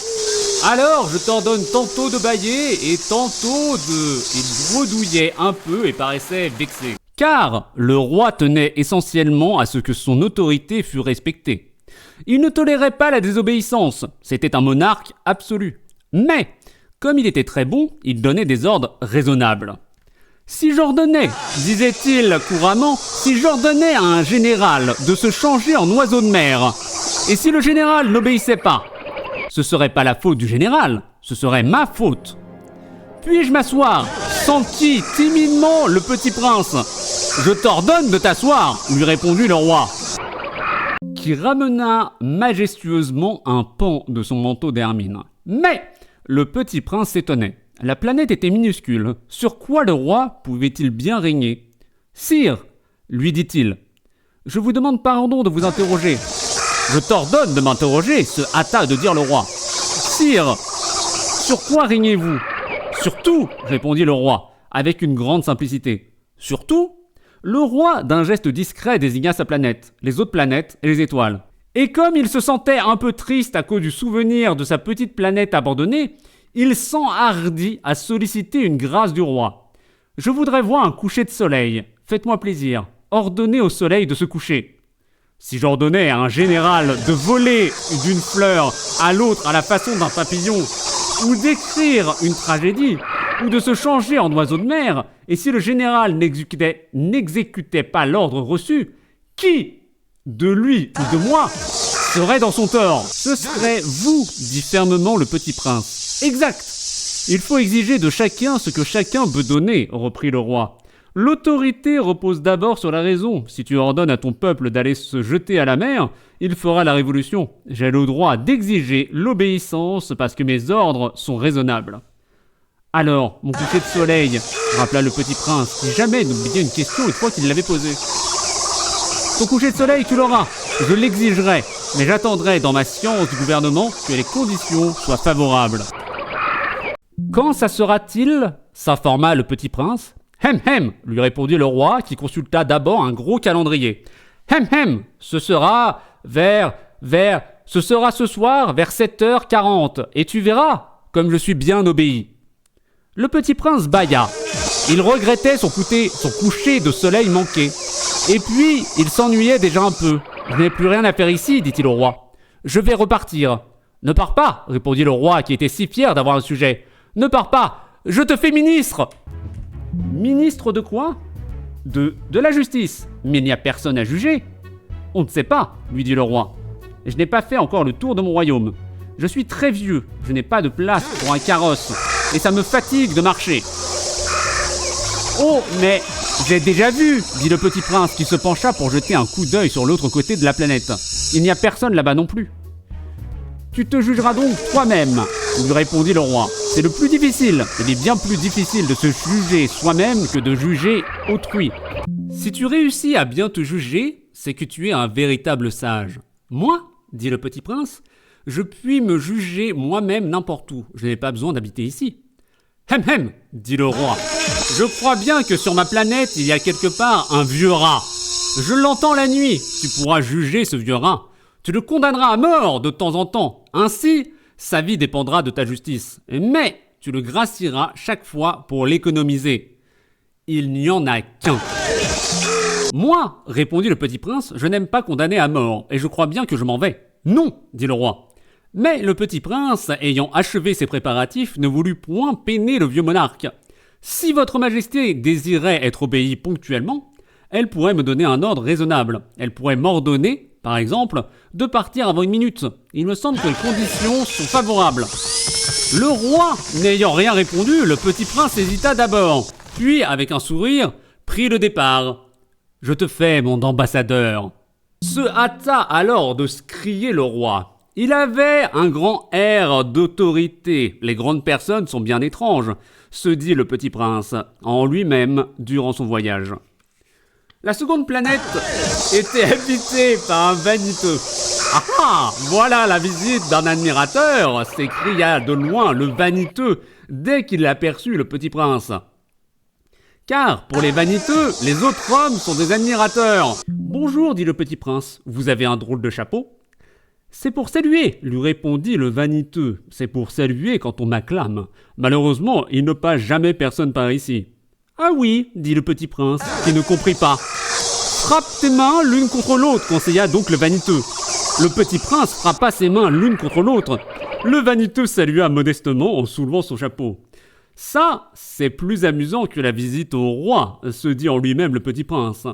Alors, je t'ordonne tantôt de bâiller et tantôt de... Il bredouillait un peu et paraissait vexé. Car le roi tenait essentiellement à ce que son autorité fût respectée. Il ne tolérait pas la désobéissance, c'était un monarque absolu. Mais, comme il était très bon, il donnait des ordres raisonnables. Si j'ordonnais, disait-il couramment, si j'ordonnais à un général de se changer en oiseau de mer, et si le général n'obéissait pas, ce serait pas la faute du général, ce serait ma faute. Puis-je m'asseoir ? Sentit timidement le petit prince. Je t'ordonne de t'asseoir, lui répondit le roi, qui ramena majestueusement un pan de son manteau d'hermine. Mais le petit prince s'étonnait. La planète était minuscule. Sur quoi le roi pouvait-il bien régner ? Sire, lui dit-il, je vous demande pardon de vous interroger. Je t'ordonne de m'interroger, se hâta de dire le roi. Sire, sur quoi régnez-vous ? Surtout, répondit le roi, avec une grande simplicité. Surtout ? Le roi, d'un geste discret, désigna sa planète, les autres planètes et les étoiles. Et comme il se sentait un peu triste à cause du souvenir de sa petite planète abandonnée, il s'enhardit à solliciter une grâce du roi. « Je voudrais voir un coucher de soleil. Faites-moi plaisir. Ordonnez au soleil de se coucher. » Si j'ordonnais à un général de voler d'une fleur à l'autre à la façon d'un papillon, ou d'écrire une tragédie, ou de se changer en oiseau de mer, et si le général n'exécutait pas l'ordre reçu, qui, de lui ou de moi, serait dans son tort ? Ce serait vous, dit fermement le petit prince. Exact. Il faut exiger de chacun ce que chacun peut donner, reprit le roi. L'autorité repose d'abord sur la raison. Si tu ordonnes à ton peuple d'aller se jeter à la mer, il fera la révolution. J'ai le droit d'exiger l'obéissance parce que mes ordres sont raisonnables. Alors, mon coucher de soleil, rappela le petit prince, qui jamais n'oubliait une question une fois qu'il l'avait posée. Ton coucher de soleil, tu l'auras. Je l'exigerai, mais j'attendrai dans ma science du gouvernement que les conditions soient favorables. Quand ça sera-t-il ? S'informa le petit prince. Hem hem, lui répondit le roi, qui consulta d'abord un gros calendrier. Hem hem, ce sera ce sera ce soir vers 7h40, et tu verras, comme je suis bien obéi. Le petit prince bâilla. Il regrettait son coucher de soleil manqué. Et puis, il s'ennuyait déjà un peu. Je n'ai plus rien à faire ici, dit-il au roi. Je vais repartir. Ne pars pas, répondit le roi, qui était si fier d'avoir un sujet. Ne pars pas, je te fais ministre. Ministre de quoi ? De la justice. Mais il n'y a personne à juger. On ne sait pas, lui dit le roi. Je n'ai pas fait encore le tour de mon royaume. Je suis très vieux, je n'ai pas de place pour un carrosse, et ça me fatigue de marcher. Oh, mais j'ai déjà vu, dit le petit prince qui se pencha pour jeter un coup d'œil sur l'autre côté de la planète. Il n'y a personne là-bas non plus. Tu te jugeras donc toi-même, lui répondit le roi. C'est le plus difficile. Il est bien plus difficile de se juger soi-même que de juger autrui. Si tu réussis à bien te juger, c'est que tu es un véritable sage. Moi, dit le petit prince, je puis me juger moi-même n'importe où. Je n'ai pas besoin d'habiter ici. Hem hem, dit le roi. Je crois bien que sur ma planète, il y a quelque part un vieux rat. Je l'entends la nuit. Tu pourras juger ce vieux rat. Tu le condamneras à mort de temps en temps. Ainsi, sa vie dépendra de ta justice. Mais tu le gracieras chaque fois pour l'économiser. Il n'y en a qu'un. Moi, répondit le petit prince, je n'aime pas condamner à mort, et je crois bien que je m'en vais. Non, dit le roi. Mais le petit prince, ayant achevé ses préparatifs, ne voulut point peiner le vieux monarque. Si votre majesté désirait être obéie ponctuellement, elle pourrait me donner un ordre raisonnable. Elle pourrait m'ordonner, par exemple, de partir avant 1 minute. Il me semble que les conditions sont favorables. Le roi, n'ayant rien répondu, le petit prince hésita d'abord, puis, avec un sourire, prit le départ. « Je te fais, mon ambassadeur !» Se hâta alors de se crier le roi. Il avait un grand air d'autorité. Les grandes personnes sont bien étranges, se dit le petit prince, en lui-même, durant son voyage. La seconde planète était habitée par un vaniteux. « Ah ah, voilà la visite d'un admirateur !» s'écria de loin le vaniteux dès qu'il aperçut le petit prince. Car, pour les vaniteux, les autres hommes sont des admirateurs. « Bonjour, dit le petit prince, vous avez un drôle de chapeau ?» « C'est pour saluer, lui répondit le vaniteux. C'est pour saluer quand on m'acclame. Malheureusement, il ne passe jamais personne par ici. »« Ah oui, dit le petit prince, qui ne comprit pas. »« Frappe tes mains l'une contre l'autre, conseilla donc le vaniteux. Le petit prince frappa ses mains l'une contre l'autre. Le vaniteux salua modestement en soulevant son chapeau. « Ça, c'est plus amusant que la visite au roi, se dit en lui-même le petit prince. »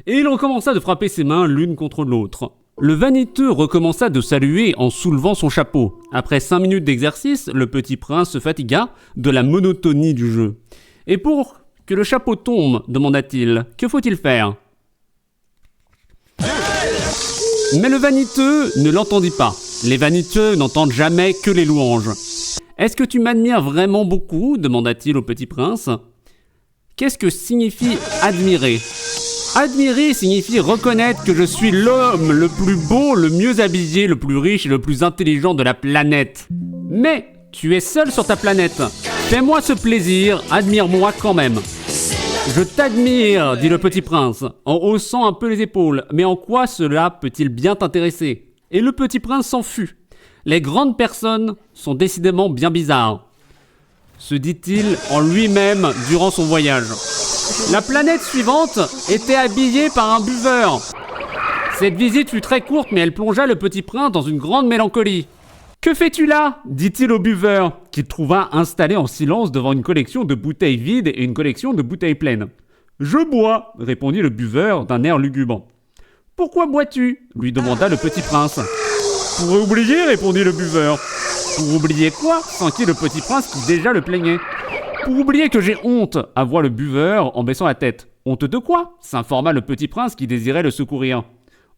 Et il recommença de frapper ses mains l'une contre l'autre. Le vaniteux recommença de saluer en soulevant son chapeau. Après 5 minutes d'exercice, le petit prince se fatigua de la monotonie du jeu. « Et pour que le chapeau tombe, demanda-t-il, que faut-il faire ?» Mais le vaniteux ne l'entendit pas. Les vaniteux n'entendent jamais que les louanges. « Est-ce que tu m'admires vraiment beaucoup ?» demanda-t-il au petit prince. « Qu'est-ce que signifie admirer ?» Admirer signifie reconnaître que je suis l'homme le plus beau, le mieux habillé, le plus riche et le plus intelligent de la planète. Mais tu es seul sur ta planète. Fais-moi ce plaisir, admire-moi quand même. Je t'admire, dit le petit prince, en haussant un peu les épaules. Mais en quoi cela peut-il bien t'intéresser ? Et le petit prince s'en fut. Les grandes personnes sont décidément bien bizarres, se dit-il en lui-même durant son voyage. La planète suivante était habillée par un buveur. Cette visite fut très courte, mais elle plongea le petit prince dans une grande mélancolie. « Que fais-tu là ?» dit-il au buveur, qu'il trouva installé en silence devant une collection de bouteilles vides et une collection de bouteilles pleines. « Je bois » répondit le buveur d'un air lugubre. « Pourquoi bois-tu » lui demanda le petit prince. « Pour oublier » répondit le buveur. « Pour oublier quoi » s'enquit le petit prince qui déjà le plaignait. « Pour oublier que j'ai honte » avoua le buveur en baissant la tête. Honte de quoi s'informa le petit prince qui désirait le secourir.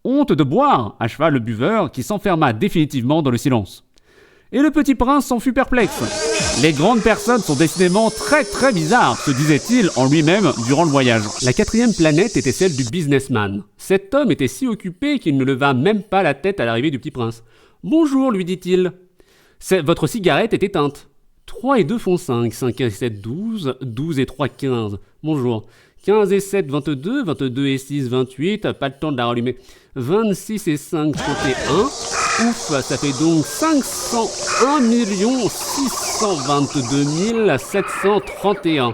Honte de boire, acheva le buveur qui s'enferma définitivement dans le silence. Et le petit prince s'en fut perplexe. Les grandes personnes sont décidément très très bizarres, se disait-il en lui-même durant le voyage. La quatrième planète était celle du businessman. Cet homme était si occupé qu'il ne leva même pas la tête à l'arrivée du petit prince. « Bonjour, lui dit-il. Votre cigarette est éteinte. 3 et 2 font 5, 5 et 7, 12, 12 et 3, 15. Bonjour. 15 et 7, 22, 22 et 6, 28, pas le temps de la rallumer. 26 et 5, 31. Ouf, ça fait donc 501 622 731.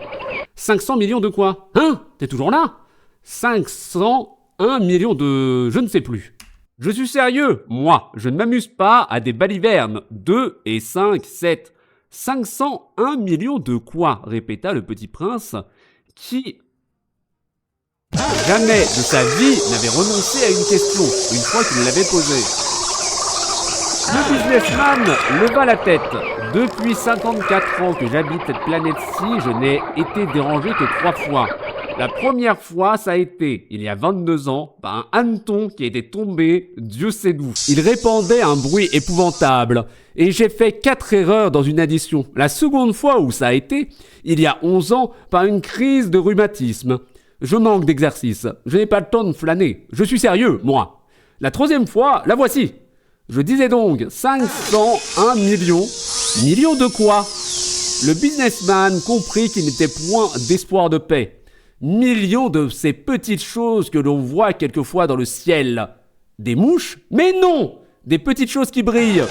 500 millions de quoi? Hein? T'es toujours là? 501 millions de... je ne sais plus. Je suis sérieux, moi, je ne m'amuse pas à des balivernes. 2 et 5, 7. 501 millions de quoi? Répéta le petit prince, qui... jamais de sa vie n'avait renoncé à une question, une fois qu'il l'avait posée. Le businessman leva la tête. Depuis 54 ans que j'habite cette planète-ci, je n'ai été dérangé que 3 fois. La première fois, ça a été, il y a 22 ans, par un hanneton qui était tombé, Dieu sait d'où. Il répandait un bruit épouvantable, et j'ai fait 4 erreurs dans une addition. La seconde fois où ça a été, il y a 11 ans, par une crise de rhumatisme. Je manque d'exercice, je n'ai pas le temps de flâner. Je suis sérieux, moi. La troisième fois, la voici. Je disais donc 501 millions. Millions de quoi? Le businessman comprit qu'il n'était point d'espoir de paix. Millions de ces petites choses que l'on voit quelquefois dans le ciel. Des mouches? Mais non! Des petites choses qui brillent.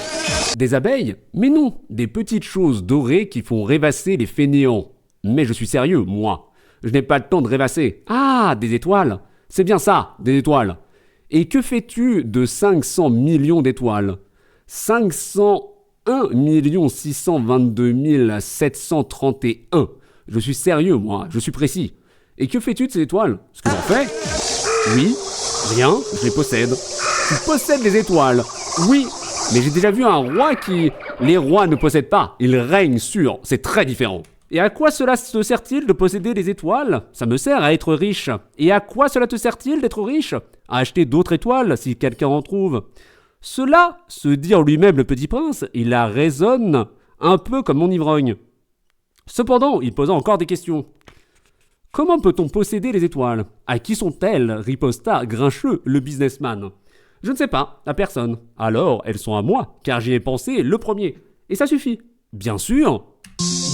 Des abeilles? Mais non. Des petites choses dorées qui font rêvasser les fainéants. Mais je suis sérieux, moi. Je n'ai pas le temps de rêvasser. Ah, des étoiles. C'est bien ça, des étoiles. Et que fais-tu de 500 millions d'étoiles? 501 622 731. Je suis sérieux, moi, je suis précis. Et que fais-tu de ces étoiles? Ce que j'en fais? Oui. Rien, je les possède. Tu possèdes les étoiles? Oui. Mais j'ai déjà vu un roi qui... Les rois ne possèdent pas, ils règnent sur. C'est très différent. Et à quoi cela te sert-il de posséder des étoiles? Ça me sert à être riche. Et à quoi cela te sert-il d'être riche? À acheter d'autres étoiles, si quelqu'un en trouve. Cela, se dit en lui-même le petit prince, il la raisonne un peu comme mon ivrogne. Cependant, il posa encore des questions. Comment peut-on posséder les étoiles? À qui sont-elles? Riposta grincheux le businessman. Je ne sais pas, à personne. Alors, elles sont à moi, car j'y ai pensé le premier. Et ça suffit. Bien sûr.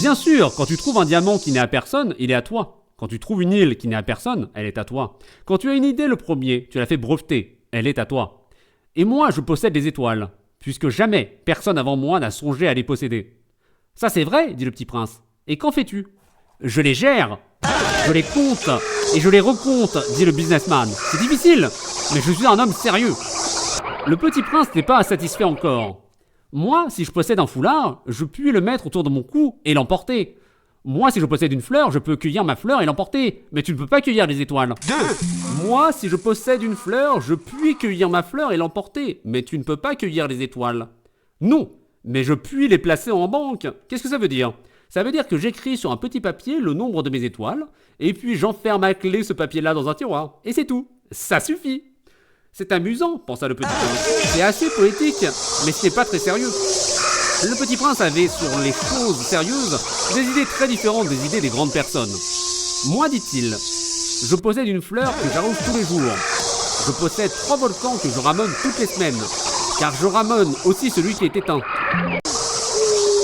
Bien sûr, quand tu trouves un diamant qui n'est à personne, il est à toi. Quand tu trouves une île qui n'est à personne, elle est à toi. Quand tu as une idée le premier, tu l'as fait breveter, elle est à toi. Et moi, je possède les étoiles, puisque jamais personne avant moi n'a songé à les posséder. Ça c'est vrai, dit le petit prince. Et qu'en fais-tu? Je les gère, je les compte, et je les recompte, dit le businessman. C'est difficile, mais je suis un homme sérieux. Le petit prince n'est pas satisfait encore. Moi, si je possède un foulard, je puis le mettre autour de mon cou et l'emporter. Moi, si je possède une fleur, je peux cueillir ma fleur et l'emporter. Mais tu ne peux pas cueillir les étoiles. Moi, si je possède une fleur, je puis cueillir ma fleur et l'emporter. Mais tu ne peux pas cueillir les étoiles. Non, mais je puis les placer en banque. Qu'est-ce que ça veut dire? Ça veut dire que j'écris sur un petit papier le nombre de mes étoiles, et puis j'enferme à clé ce papier-là dans un tiroir. Et c'est tout. Ça suffit. C'est amusant, pensa le petit prince. C'est assez poétique, mais ce n'est pas très sérieux. Le petit prince avait sur les choses sérieuses des idées très différentes des idées des grandes personnes. Moi, dit-il, je possède une fleur que j'arrose tous les jours. Je possède 3 volcans que je ramène toutes les semaines, car je ramène aussi celui qui est éteint.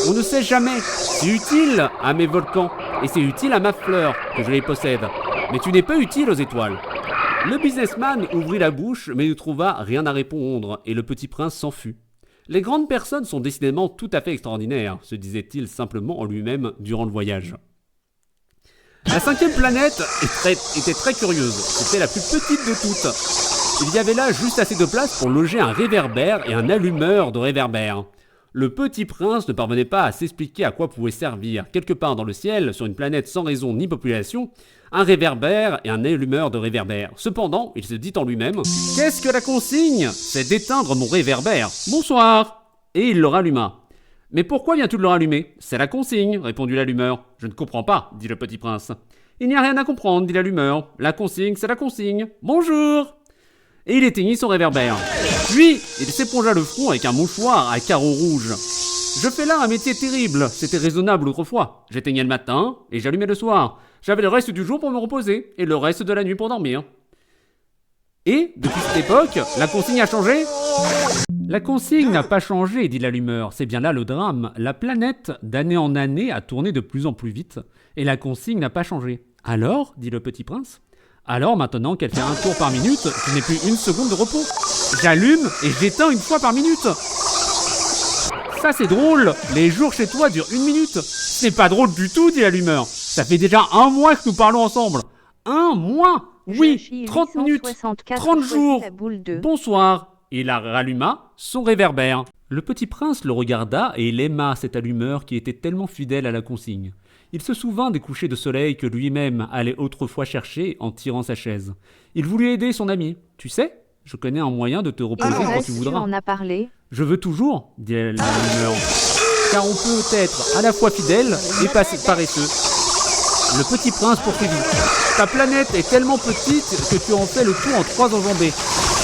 On ne sait jamais, c'est utile à mes volcans, et c'est utile à ma fleur que je les possède. Mais tu n'es pas utile aux étoiles. Le businessman ouvrit la bouche, mais ne trouva rien à répondre, et le petit prince s'en fut. Les grandes personnes sont décidément tout à fait extraordinaires, se disait-il simplement en lui-même durant le voyage. La 5e planète était très curieuse. C'était la plus petite de toutes. Il y avait là juste assez de place pour loger un réverbère et un allumeur de réverbère. Le petit prince ne parvenait pas à s'expliquer à quoi pouvait servir, quelque part dans le ciel, sur une planète sans raison ni population, un réverbère et un allumeur de réverbère. Cependant, il se dit en lui-même « Qu'est-ce que la consigne? C'est d'éteindre mon réverbère. Bonsoir !» Et il le ralluma. « Mais pourquoi viens-tu de le rallumer? C'est la consigne, répondit l'allumeur. « Je ne comprends pas, dit le petit prince. Il n'y a rien à comprendre, dit l'allumeur. La consigne, c'est la consigne. Bonjour. Et il éteignit son réverbère. Puis, il s'épongea le front avec un mouchoir à carreaux rouges. Je fais là un métier terrible, c'était raisonnable autrefois. J'éteignais le matin et j'allumais le soir. J'avais le reste du jour pour me reposer et le reste de la nuit pour dormir. Et, depuis cette époque, la consigne a changé ? La consigne n'a pas changé, dit l'allumeur. C'est bien là le drame. La planète, d'année en année, a tourné de plus en plus vite et la consigne n'a pas changé. Alors, dit le petit prince, alors maintenant qu'elle fait un tour par minute, je n'ai plus une seconde de repos. J'allume et j'éteins une fois par minute. Ça c'est drôle, les jours chez toi durent 1 minute. Ce n'est pas drôle du tout, dit l'allumeur. Ça fait déjà 1 mois que nous parlons ensemble. 1 mois ? Oui, 30 minutes, 30 jours. Bonsoir. Et il ralluma son réverbère. Le petit prince le regarda et il aima cet allumeur qui était tellement fidèle à la consigne. Il se souvint des couchers de soleil que lui-même allait autrefois chercher en tirant sa chaise. Il voulut aider son ami. « Tu sais, je connais un moyen de te reposer quand tu voudras. » Tu en as parlé ? Je veux toujours, dit l'allumeur, car on peut être à la fois fidèle et paresseux. Le petit prince poursuivit. Ta planète est tellement petite que tu en fais le tour en 3 enjambées.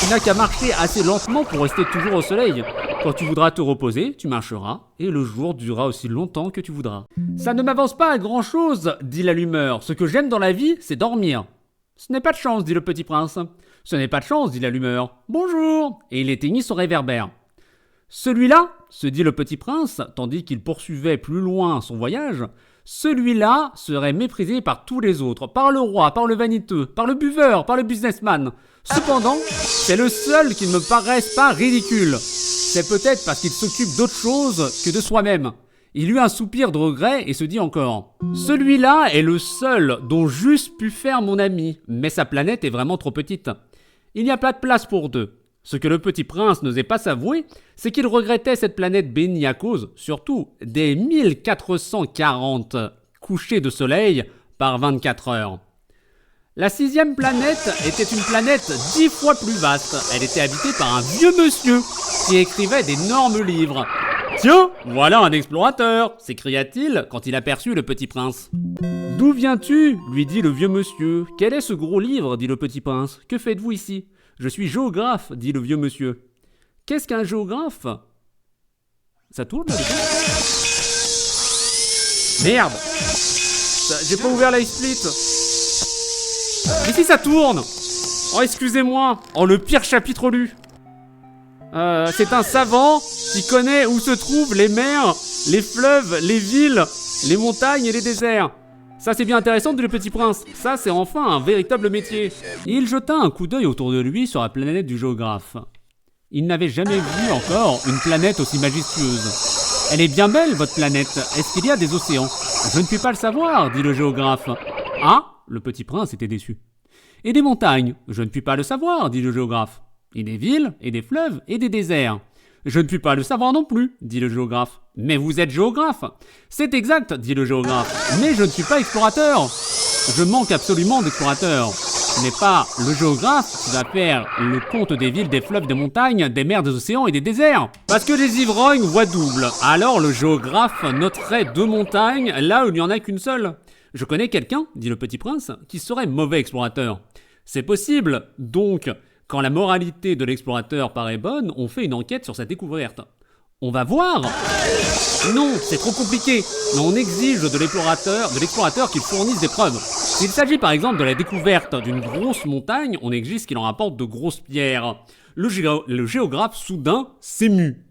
Tu n'as qu'à marcher assez lentement pour rester toujours au soleil. Quand tu voudras te reposer, tu marcheras, et le jour durera aussi longtemps que tu voudras. Ça ne m'avance pas à grand-chose, dit l'allumeur. Ce que j'aime dans la vie, c'est dormir. Ce n'est pas de chance, dit le petit prince. Ce n'est pas de chance, dit l'allumeur. Bonjour. Et il éteignit son réverbère. Celui-là, se dit le petit prince, tandis qu'il poursuivait plus loin son voyage, celui-là serait méprisé par tous les autres, par le roi, par le vaniteux, par le buveur, par le businessman. Cependant, c'est le seul qui ne me paraisse pas ridicule. C'est peut-être parce qu'il s'occupe d'autre chose que de soi-même. Il eut un soupir de regret et se dit encore « Celui-là est le seul dont j'eusse pu faire mon ami, mais sa planète est vraiment trop petite. Il n'y a pas de place pour 2. » Ce que le petit prince n'osait pas s'avouer, c'est qu'il regrettait cette planète bénie à cause, surtout, des 1440 couchers de soleil par 24 heures. La 6e planète était une planète 10 fois plus vaste. Elle était habitée par un vieux monsieur qui écrivait d'énormes livres. « Tiens, voilà un explorateur !» s'écria-t-il quand il aperçut le petit prince. « D'où viens-tu » lui dit le vieux monsieur. « Quel est ce gros livre » dit le petit prince. « Que faites-vous ici ?»« Je suis géographe » dit le vieux monsieur. « Qu'est-ce qu'un géographe ?» Ça tourne là Merde, j'ai pas ouvert la split. Mais si ça tourne! Oh, excusez-moi! Oh, le pire chapitre lu! C'est un savant qui connaît où se trouvent les mers, les fleuves, les villes, les montagnes et les déserts. Ça, c'est bien intéressant, dit le petit prince. Ça, c'est enfin un véritable métier. Et il jeta un coup d'œil autour de lui sur la planète du géographe. Il n'avait jamais vu encore une planète aussi majestueuse. Elle est bien belle, votre planète. Est-ce qu'il y a des océans? Je ne puis pas le savoir, dit le géographe. Ah? Le petit prince était déçu. Et des montagnes? Je ne puis pas le savoir, dit le géographe. Et des villes, et des fleuves, et des déserts? Je ne puis pas le savoir non plus, dit le géographe. Mais vous êtes géographe? C'est exact, dit le géographe. Mais je ne suis pas explorateur. Je manque absolument d'explorateurs. Ce n'est pas le géographe qui va faire le compte des villes, des fleuves, des montagnes, des mers, des océans et des déserts. Parce que les ivrognes voient double. Alors le géographe noterait 2 montagnes là où il n'y en a qu'une seule. Je connais quelqu'un, dit le petit prince, qui serait mauvais explorateur. C'est possible, donc, quand la moralité de l'explorateur paraît bonne, on fait une enquête sur sa découverte. On va voir. Non, c'est trop compliqué. Mais on exige de l'explorateur qu'il fournisse des preuves. S'il s'agit par exemple de la découverte d'une grosse montagne, on exige qu'il en rapporte de grosses pierres. Le géographe soudain s'émut.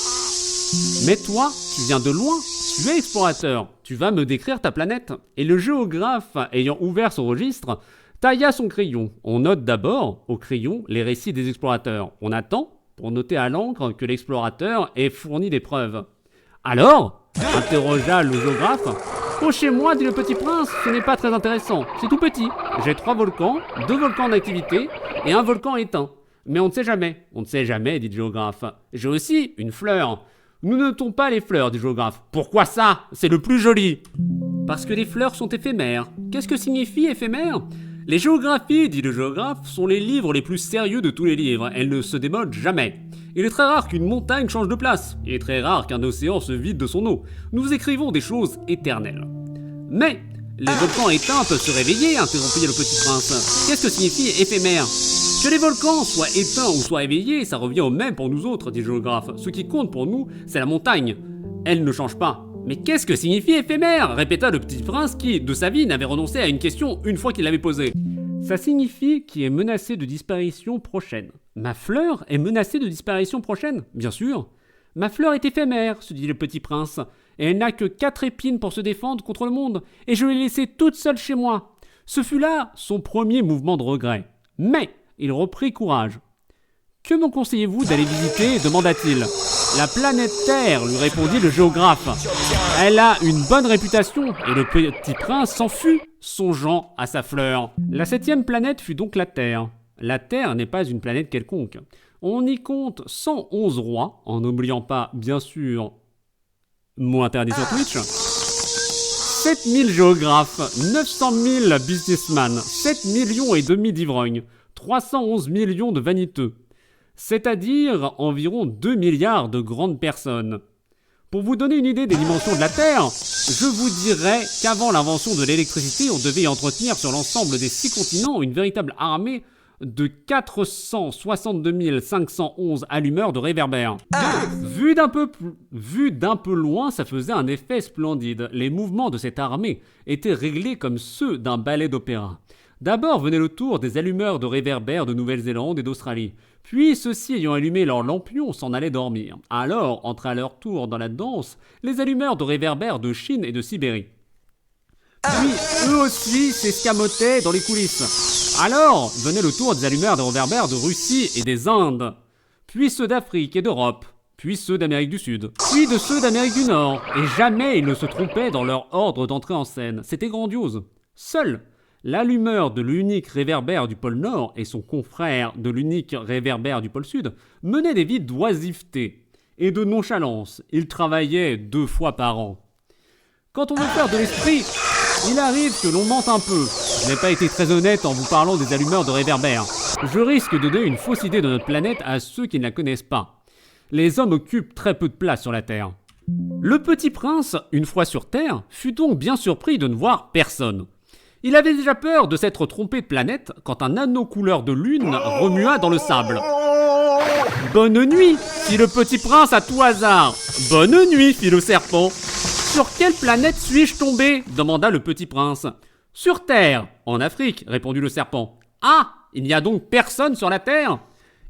Mais toi, tu viens de loin, tu es explorateur, tu vas me décrire ta planète. Et le géographe, ayant ouvert son registre, tailla son crayon. On note d'abord, au crayon, les récits des explorateurs. On attend, pour noter à l'encre, que l'explorateur ait fourni des preuves. Alors, interrogea le géographe. Oh, chez moi, dit le petit prince, ce n'est pas très intéressant. C'est tout petit. J'ai 3 volcans, 2 volcans en activité et 1 volcan éteint. Mais on ne sait jamais. On ne sait jamais, dit le géographe. J'ai aussi une fleur. Nous ne notons pas les fleurs, dit le géographe. Pourquoi ça? C'est le plus joli. Parce que les fleurs sont éphémères. Qu'est-ce que signifie éphémère? Les géographies, dit le géographe, sont les livres les plus sérieux de tous les livres. Elles ne se démodent jamais. Il est très rare qu'une montagne change de place. Il est très rare qu'un océan se vide de son eau. Nous écrivons des choses éternelles. Mais Les volcans éteints peuvent se réveiller, interrompit le petit prince. Qu'est-ce que signifie éphémère? Que les volcans soient éteints ou soient éveillés, ça revient au même pour nous autres, dit le géographe. Ce qui compte pour nous, c'est la montagne. Elle ne change pas. Mais qu'est-ce que signifie éphémère? Répéta le petit prince qui, de sa vie, n'avait renoncé à une question une fois qu'il l'avait posée. Ça signifie qu'il est menacé de disparition prochaine. Ma fleur est menacée de disparition prochaine? Bien sûr. Ma fleur est éphémère, se dit le petit prince, et elle n'a que 4 épines pour se défendre contre le monde, et je l'ai laissée toute seule chez moi. Ce fut là son premier mouvement de regret. Mais il reprit courage. Que me conseillez-vous d'aller visiter? Demanda-t-il. La planète Terre, lui répondit le géographe. Elle a une bonne réputation, et le petit prince s'en fut, songeant à sa fleur. La 7e planète fut donc la Terre. La Terre n'est pas une planète quelconque. On y compte 111 rois, en n'oubliant pas, bien sûr, mot interdit sur Twitch, 7000 géographes, 900 000 businessmen, 7 millions et demi d'ivrognes, 311 millions de vaniteux, c'est-à-dire environ 2 milliards de grandes personnes. Pour vous donner une idée des dimensions de la Terre, je vous dirais qu'avant l'invention de l'électricité, on devait y entretenir sur l'ensemble des 6 continents une véritable armée de 462 511 allumeurs de réverbères. Vu d'un peu loin, ça faisait un effet splendide. Les mouvements de cette armée étaient réglés comme ceux d'un ballet d'opéra. D'abord venait le tour des allumeurs de réverbères de Nouvelle-Zélande et d'Australie. Puis ceux-ci ayant allumé leurs lampions s'en allaient dormir. Alors entraient à leur tour dans la danse les allumeurs de réverbères de Chine et de Sibérie. Puis eux aussi s'escamotaient dans les coulisses. Alors venait le tour des allumeurs de réverbères de Russie et des Indes. Puis ceux d'Afrique et d'Europe. Puis ceux d'Amérique du Sud. Puis de ceux d'Amérique du Nord. Et jamais ils ne se trompaient dans leur ordre d'entrée en scène. C'était grandiose. Seul l'allumeur de l'unique réverbère du pôle Nord et son confrère de l'unique réverbère du pôle Sud menaient des vies d'oisiveté et de nonchalance. Ils travaillaient 2 fois par an. Quand on veut faire de l'esprit, il arrive que l'on mente un peu. Je n'ai pas été très honnête en vous parlant des allumeurs de réverbères. Je risque de donner une fausse idée de notre planète à ceux qui ne la connaissent pas. Les hommes occupent très peu de place sur la Terre. Le petit prince, une fois sur Terre, fut donc bien surpris de ne voir personne. Il avait déjà peur de s'être trompé de planète quand un anneau couleur de lune remua dans le sable. « Bonne nuit !» fit le petit prince à tout hasard. « Bonne nuit !» fit le serpent. « Sur quelle planète suis-je tombé ?» demanda le petit prince. « Sur Terre, en Afrique » répondit le serpent. « Ah, il n'y a donc personne sur la Terre ?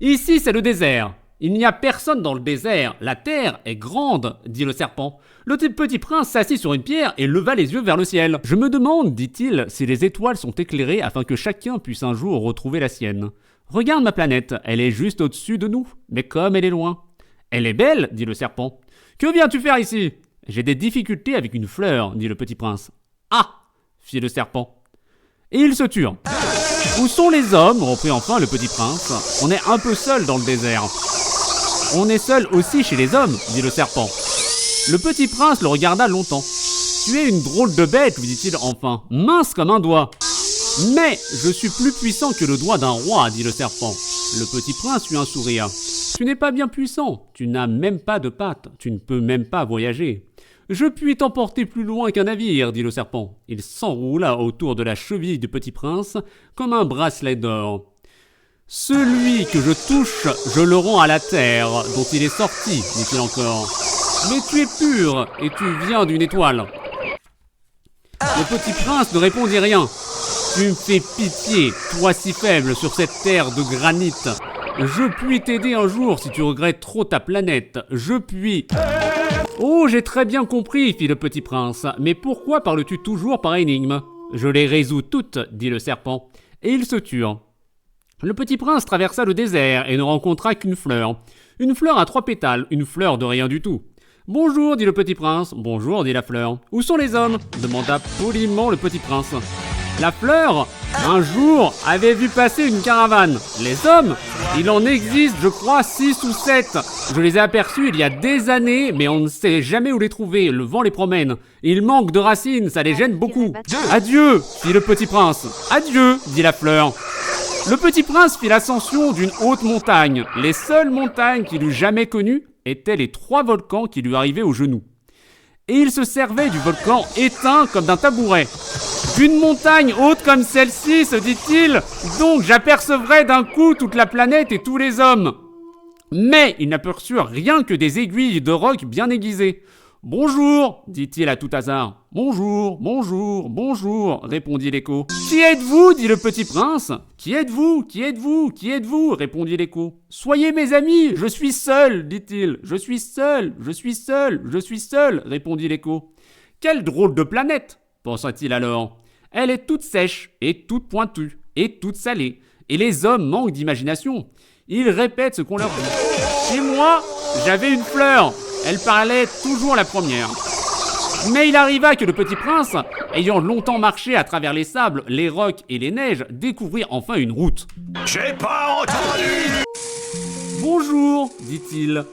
Ici c'est le désert. Il n'y a personne dans le désert, la terre est grande, dit le serpent. Le petit prince s'assit sur une pierre et leva les yeux vers le ciel. Je me demande, dit-il, si les étoiles sont éclairées afin que chacun puisse un jour retrouver la sienne. Regarde ma planète, elle est juste au-dessus de nous, mais comme elle est loin. Elle est belle, dit le serpent. Que viens-tu faire ici ? J'ai des difficultés avec une fleur, dit le petit prince. Ah, fit le serpent. Et ils se turent. Où sont les hommes ? Reprit enfin le petit prince. On est un peu seul dans le désert. On est seul aussi chez les hommes, dit le serpent. Le petit prince le regarda longtemps. Tu es une drôle de bête, lui dit-il enfin, mince comme un doigt. Mais je suis plus puissant que le doigt d'un roi, dit le serpent. Le petit prince eut un sourire. Tu n'es pas bien puissant, tu n'as même pas de pattes, tu ne peux même pas voyager. Je puis t'emporter plus loin qu'un navire, dit le serpent. Il s'enroula autour de la cheville du petit prince comme un bracelet d'or. Celui que je touche, je le rends à la terre dont il est sorti, dit-il encore. Mais tu es pur et tu viens d'une étoile. Le petit prince ne répondit rien. Tu me fais pitié, toi si faible sur cette terre de granit. Je puis t'aider un jour si tu regrettes trop ta planète. Je puis... Oh, j'ai très bien compris, fit le petit prince. Mais pourquoi parles-tu toujours par énigme ? Je les résous toutes, dit le serpent. Et ils se turent. Le petit prince traversa le désert et ne rencontra qu'une fleur. Une fleur à 3 pétales, une fleur de rien du tout. « Bonjour, dit le petit prince. »« Bonjour, dit la fleur. »« Où sont les hommes ?» demanda poliment le petit prince. La fleur, un jour, avait vu passer une caravane. Les hommes, il en existe, je crois, 6 ou 7. Je les ai aperçus il y a des années, mais on ne sait jamais où les trouver. Le vent les promène. Ils manquent de racines, ça les gêne beaucoup. « Adieu, dit le petit prince. »« Adieu, dit la fleur. » Le petit prince fit l'ascension d'une haute montagne. Les seules montagnes qu'il eût jamais connues étaient les 3 volcans qui lui arrivaient aux genoux. Et il se servait du volcan éteint comme d'un tabouret. D'une montagne haute comme celle-ci, se dit-il, donc j'apercevrai d'un coup toute la planète et tous les hommes. Mais il n'aperçut rien que des aiguilles de roc bien aiguisées. Bonjour, dit-il à tout hasard. Bonjour, bonjour, bonjour, répondit l'écho. Qui êtes-vous, dit le petit prince. Qui êtes-vous, qui êtes-vous, qui êtes-vous, répondit l'écho. Soyez mes amis, je suis seul, dit-il. Je suis seul, je suis seul, je suis seul, répondit l'écho. Quelle drôle de planète, pensa-t-il alors. Elle est toute sèche, et toute pointue, et toute salée, et les hommes manquent d'imagination. Ils répètent ce qu'on leur dit. Chez moi, j'avais une fleur. Elle parlait toujours la première. Mais il arriva que le petit prince, ayant longtemps marché à travers les sables, les rocs et les neiges, découvrit enfin une route. J'ai pas entendu! Bonjour, dit-il.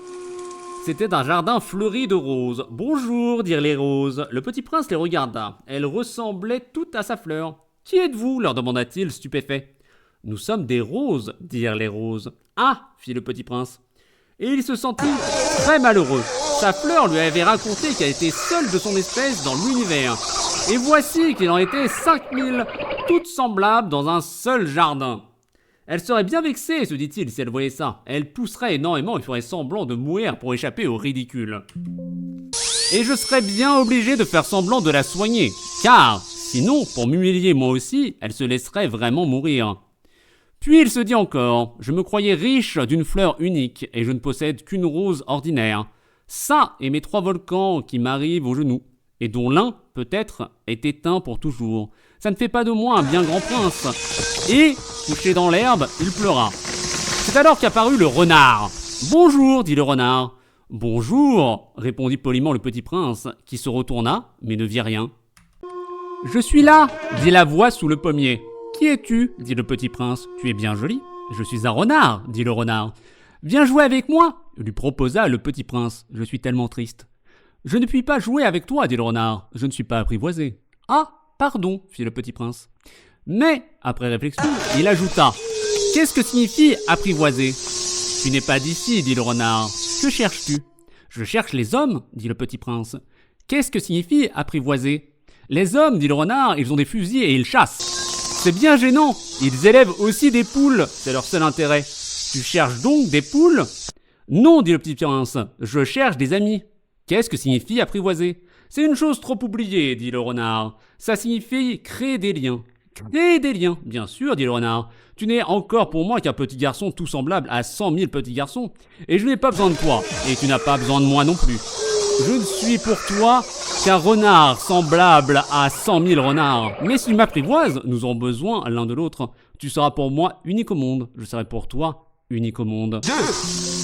C'était un jardin fleuri de roses. Bonjour, dirent les roses. Le petit prince les regarda. Elles ressemblaient toutes à sa fleur. Qui êtes-vous, leur demanda-t-il, stupéfait. Nous sommes des roses, dirent les roses. Ah, fit le petit prince. Et il se sentit très malheureux. Sa fleur lui avait raconté qu'elle était seule de son espèce dans l'univers. Et voici qu'il en était 5000, toutes semblables dans un seul jardin. Elle serait bien vexée, se dit-il, si elle voyait ça. Elle pousserait énormément et ferait semblant de mourir pour échapper au ridicule. Et je serais bien obligé de faire semblant de la soigner, car, sinon, pour m'humilier moi aussi, elle se laisserait vraiment mourir. Puis il se dit encore, je me croyais riche d'une fleur unique, et je ne possède qu'une rose ordinaire. Ça et mes 3 volcans qui m'arrivent aux genoux, et dont l'un, peut-être, est éteint pour toujours. Ça ne fait pas de moi un bien grand prince. Et, couché dans l'herbe, il pleura. C'est alors qu'apparut le renard. Bonjour, dit le renard. Bonjour, répondit poliment le petit prince, qui se retourna, mais ne vit rien. Je suis là, dit la voix sous le pommier. Qui es-tu, dit le petit prince. Tu es bien joli. Je suis un renard, dit le renard. Viens jouer avec moi, lui proposa le petit prince. Je suis tellement triste. Je ne puis pas jouer avec toi, dit le renard. Je ne suis pas apprivoisé. Ah, pardon, fit le petit prince. Mais, après réflexion, il ajouta. Qu'est-ce que signifie apprivoiser? Tu n'es pas d'ici, dit le renard. Que cherches-tu? Je cherche les hommes, dit le petit prince. Qu'est-ce que signifie apprivoiser? Les hommes, dit le renard, ils ont des fusils et ils chassent. C'est bien gênant, ils élèvent aussi des poules, c'est leur seul intérêt. Tu cherches donc des poules? Non, dit le petit prince, je cherche des amis. Qu'est-ce que signifie apprivoiser? C'est une chose trop oubliée, dit le renard. Ça signifie créer des liens. Créer des liens, bien sûr, dit le renard. Tu n'es encore pour moi qu'un petit garçon tout semblable à 100 000 petits garçons. Et je n'ai pas besoin de toi, et tu n'as pas besoin de moi non plus. Je ne suis pour toi qu'un renard semblable à 100 000 renards. Mais si tu m'apprivoises, nous aurons besoin l'un de l'autre. Tu seras pour moi unique au monde, je serai pour toi unique au monde.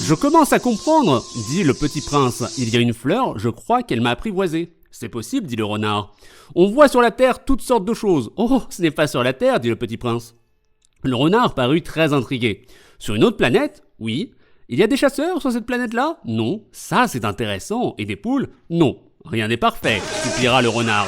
Je commence à comprendre, dit le petit prince. Il y a une fleur, je crois qu'elle m'a apprivoisé. C'est possible, dit le renard. On voit sur la terre toutes sortes de choses. Oh, ce n'est pas sur la terre, dit le petit prince. Le renard parut très intrigué. Sur une autre planète? Oui. Il y a des chasseurs sur cette planète-là? Non. Ça, c'est intéressant. Et des poules? Non. Rien n'est parfait, soupira le renard.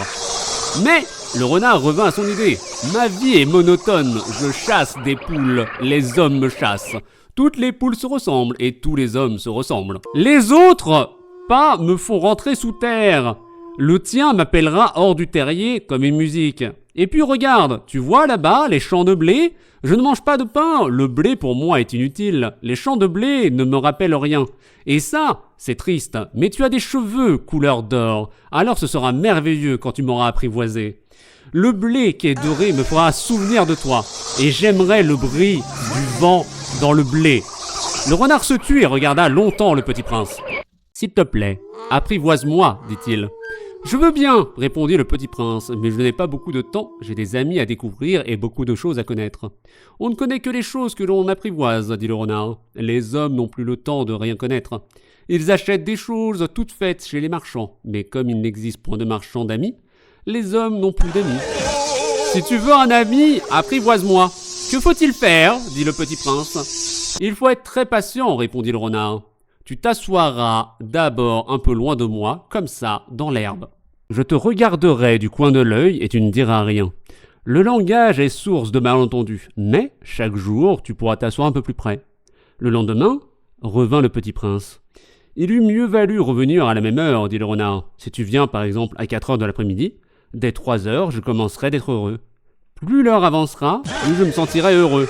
Mais le renard revint à son idée. Ma vie est monotone. Je chasse des poules. Les hommes me chassent. Toutes les poules se ressemblent et tous les hommes se ressemblent. Les autres, pas, me font rentrer sous terre. Le tien m'appellera hors du terrier comme une musique. Et puis regarde, tu vois là-bas les champs de blé? Je ne mange pas de pain, le blé pour moi est inutile. Les champs de blé ne me rappellent rien. Et ça, c'est triste, mais tu as des cheveux couleur d'or. Alors ce sera merveilleux quand tu m'auras apprivoisé. Le blé qui est doré me fera souvenir de toi. Et j'aimerais le bruit du vent dans le blé. Le renard se tut et regarda longtemps le petit prince. S'il te plaît, apprivoise-moi, dit-il. Je veux bien, répondit le petit prince, mais je n'ai pas beaucoup de temps, j'ai des amis à découvrir et beaucoup de choses à connaître. On ne connaît que les choses que l'on apprivoise, dit le renard. Les hommes n'ont plus le temps de rien connaître. Ils achètent des choses toutes faites chez les marchands, mais comme il n'existe point de marchands d'amis, les hommes n'ont plus d'amis. Si tu veux un ami, apprivoise-moi. Que faut-il faire, dit le petit prince. Il faut être très patient, répondit le renard. Tu t'assoiras d'abord un peu loin de moi, comme ça, dans l'herbe. Je te regarderai du coin de l'œil et tu ne diras rien. Le langage est source de malentendus, mais chaque jour, tu pourras t'asseoir un peu plus près. Le lendemain, revint le petit prince. Il eût mieux valu revenir à la même heure, dit le renard. Si tu viens, par exemple, à 4 heures de l'après-midi, Dès 3 heures, je commencerai d'être heureux. Plus l'heure avancera, plus je me sentirai heureux.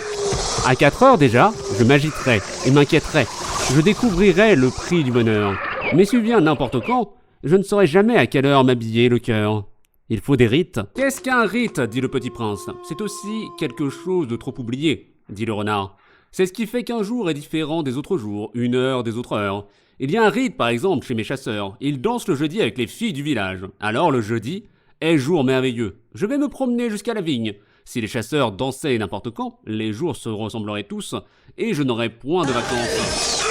À 4 heures déjà, je m'agiterai et m'inquiéterai. Je découvrirai le prix du bonheur. Mais si vient n'importe quand, je ne saurai jamais à quelle heure m'habiller le cœur. Il faut des rites. Qu'est-ce qu'un rite, dit le petit prince. C'est aussi quelque chose de trop oublié, dit le renard. C'est ce qui fait qu'un jour est différent des autres jours, une heure des autres heures. Il y a un rite par exemple chez mes chasseurs. Ils dansent le jeudi avec les filles du village. Alors le jeudi est jour merveilleux. Je vais me promener jusqu'à la vigne. Si les chasseurs dansaient n'importe quand, les jours se ressembleraient tous et je n'aurais point de vacances.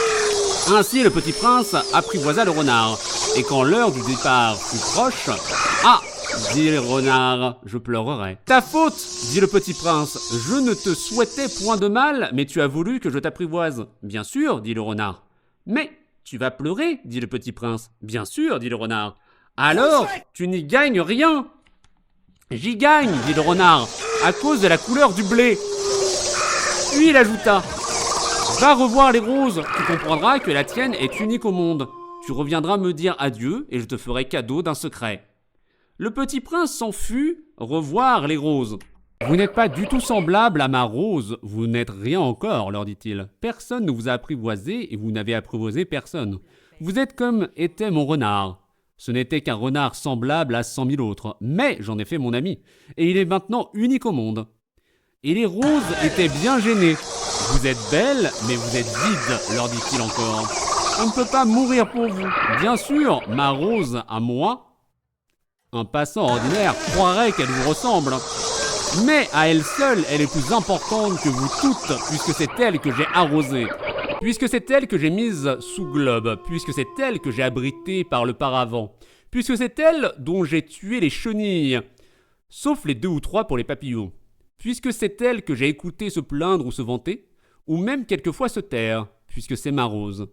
Ainsi le petit prince apprivoisa le renard. Et quand l'heure du départ fut proche, « Ah !» dit le renard, « Je pleurerai. »« Ta faute !» dit le petit prince. « Je ne te souhaitais point de mal, mais tu as voulu que je t'apprivoise. »« Bien sûr, dit le renard. »« Mais tu vas pleurer, dit le petit prince. »« Bien sûr, dit le renard. »« Alors, tu n'y gagnes rien. »« J'y gagne, dit le renard, à cause de la couleur du blé. » Puis il ajouta, « Va revoir les roses, tu comprendras que la tienne est unique au monde. Tu reviendras me dire adieu et je te ferai cadeau d'un secret. » Le petit prince s'en fut revoir les roses. « Vous n'êtes pas du tout semblable à ma rose, vous n'êtes rien encore, leur dit-il. Personne ne vous a apprivoisé et vous n'avez apprivoisé personne. Vous êtes comme était mon renard. Ce n'était qu'un renard semblable à 100 000 autres, mais j'en ai fait mon ami, et il est maintenant unique au monde. » Et les roses étaient bien gênées. « Vous êtes belle, mais vous êtes vide, leur dit-il encore. On ne peut pas mourir pour vous. Bien sûr, ma rose à moi, un passant ordinaire croirait qu'elle vous ressemble. Mais à elle seule, elle est plus importante que vous toutes, puisque c'est elle que j'ai arrosée. Puisque c'est elle que j'ai mise sous globe, puisque c'est elle que j'ai abritée par le paravent, puisque c'est elle dont j'ai tué les chenilles, sauf les 2 ou 3 pour les papillons, puisque c'est elle que j'ai écouté se plaindre ou se vanter, ou même quelquefois se taire, puisque c'est ma rose.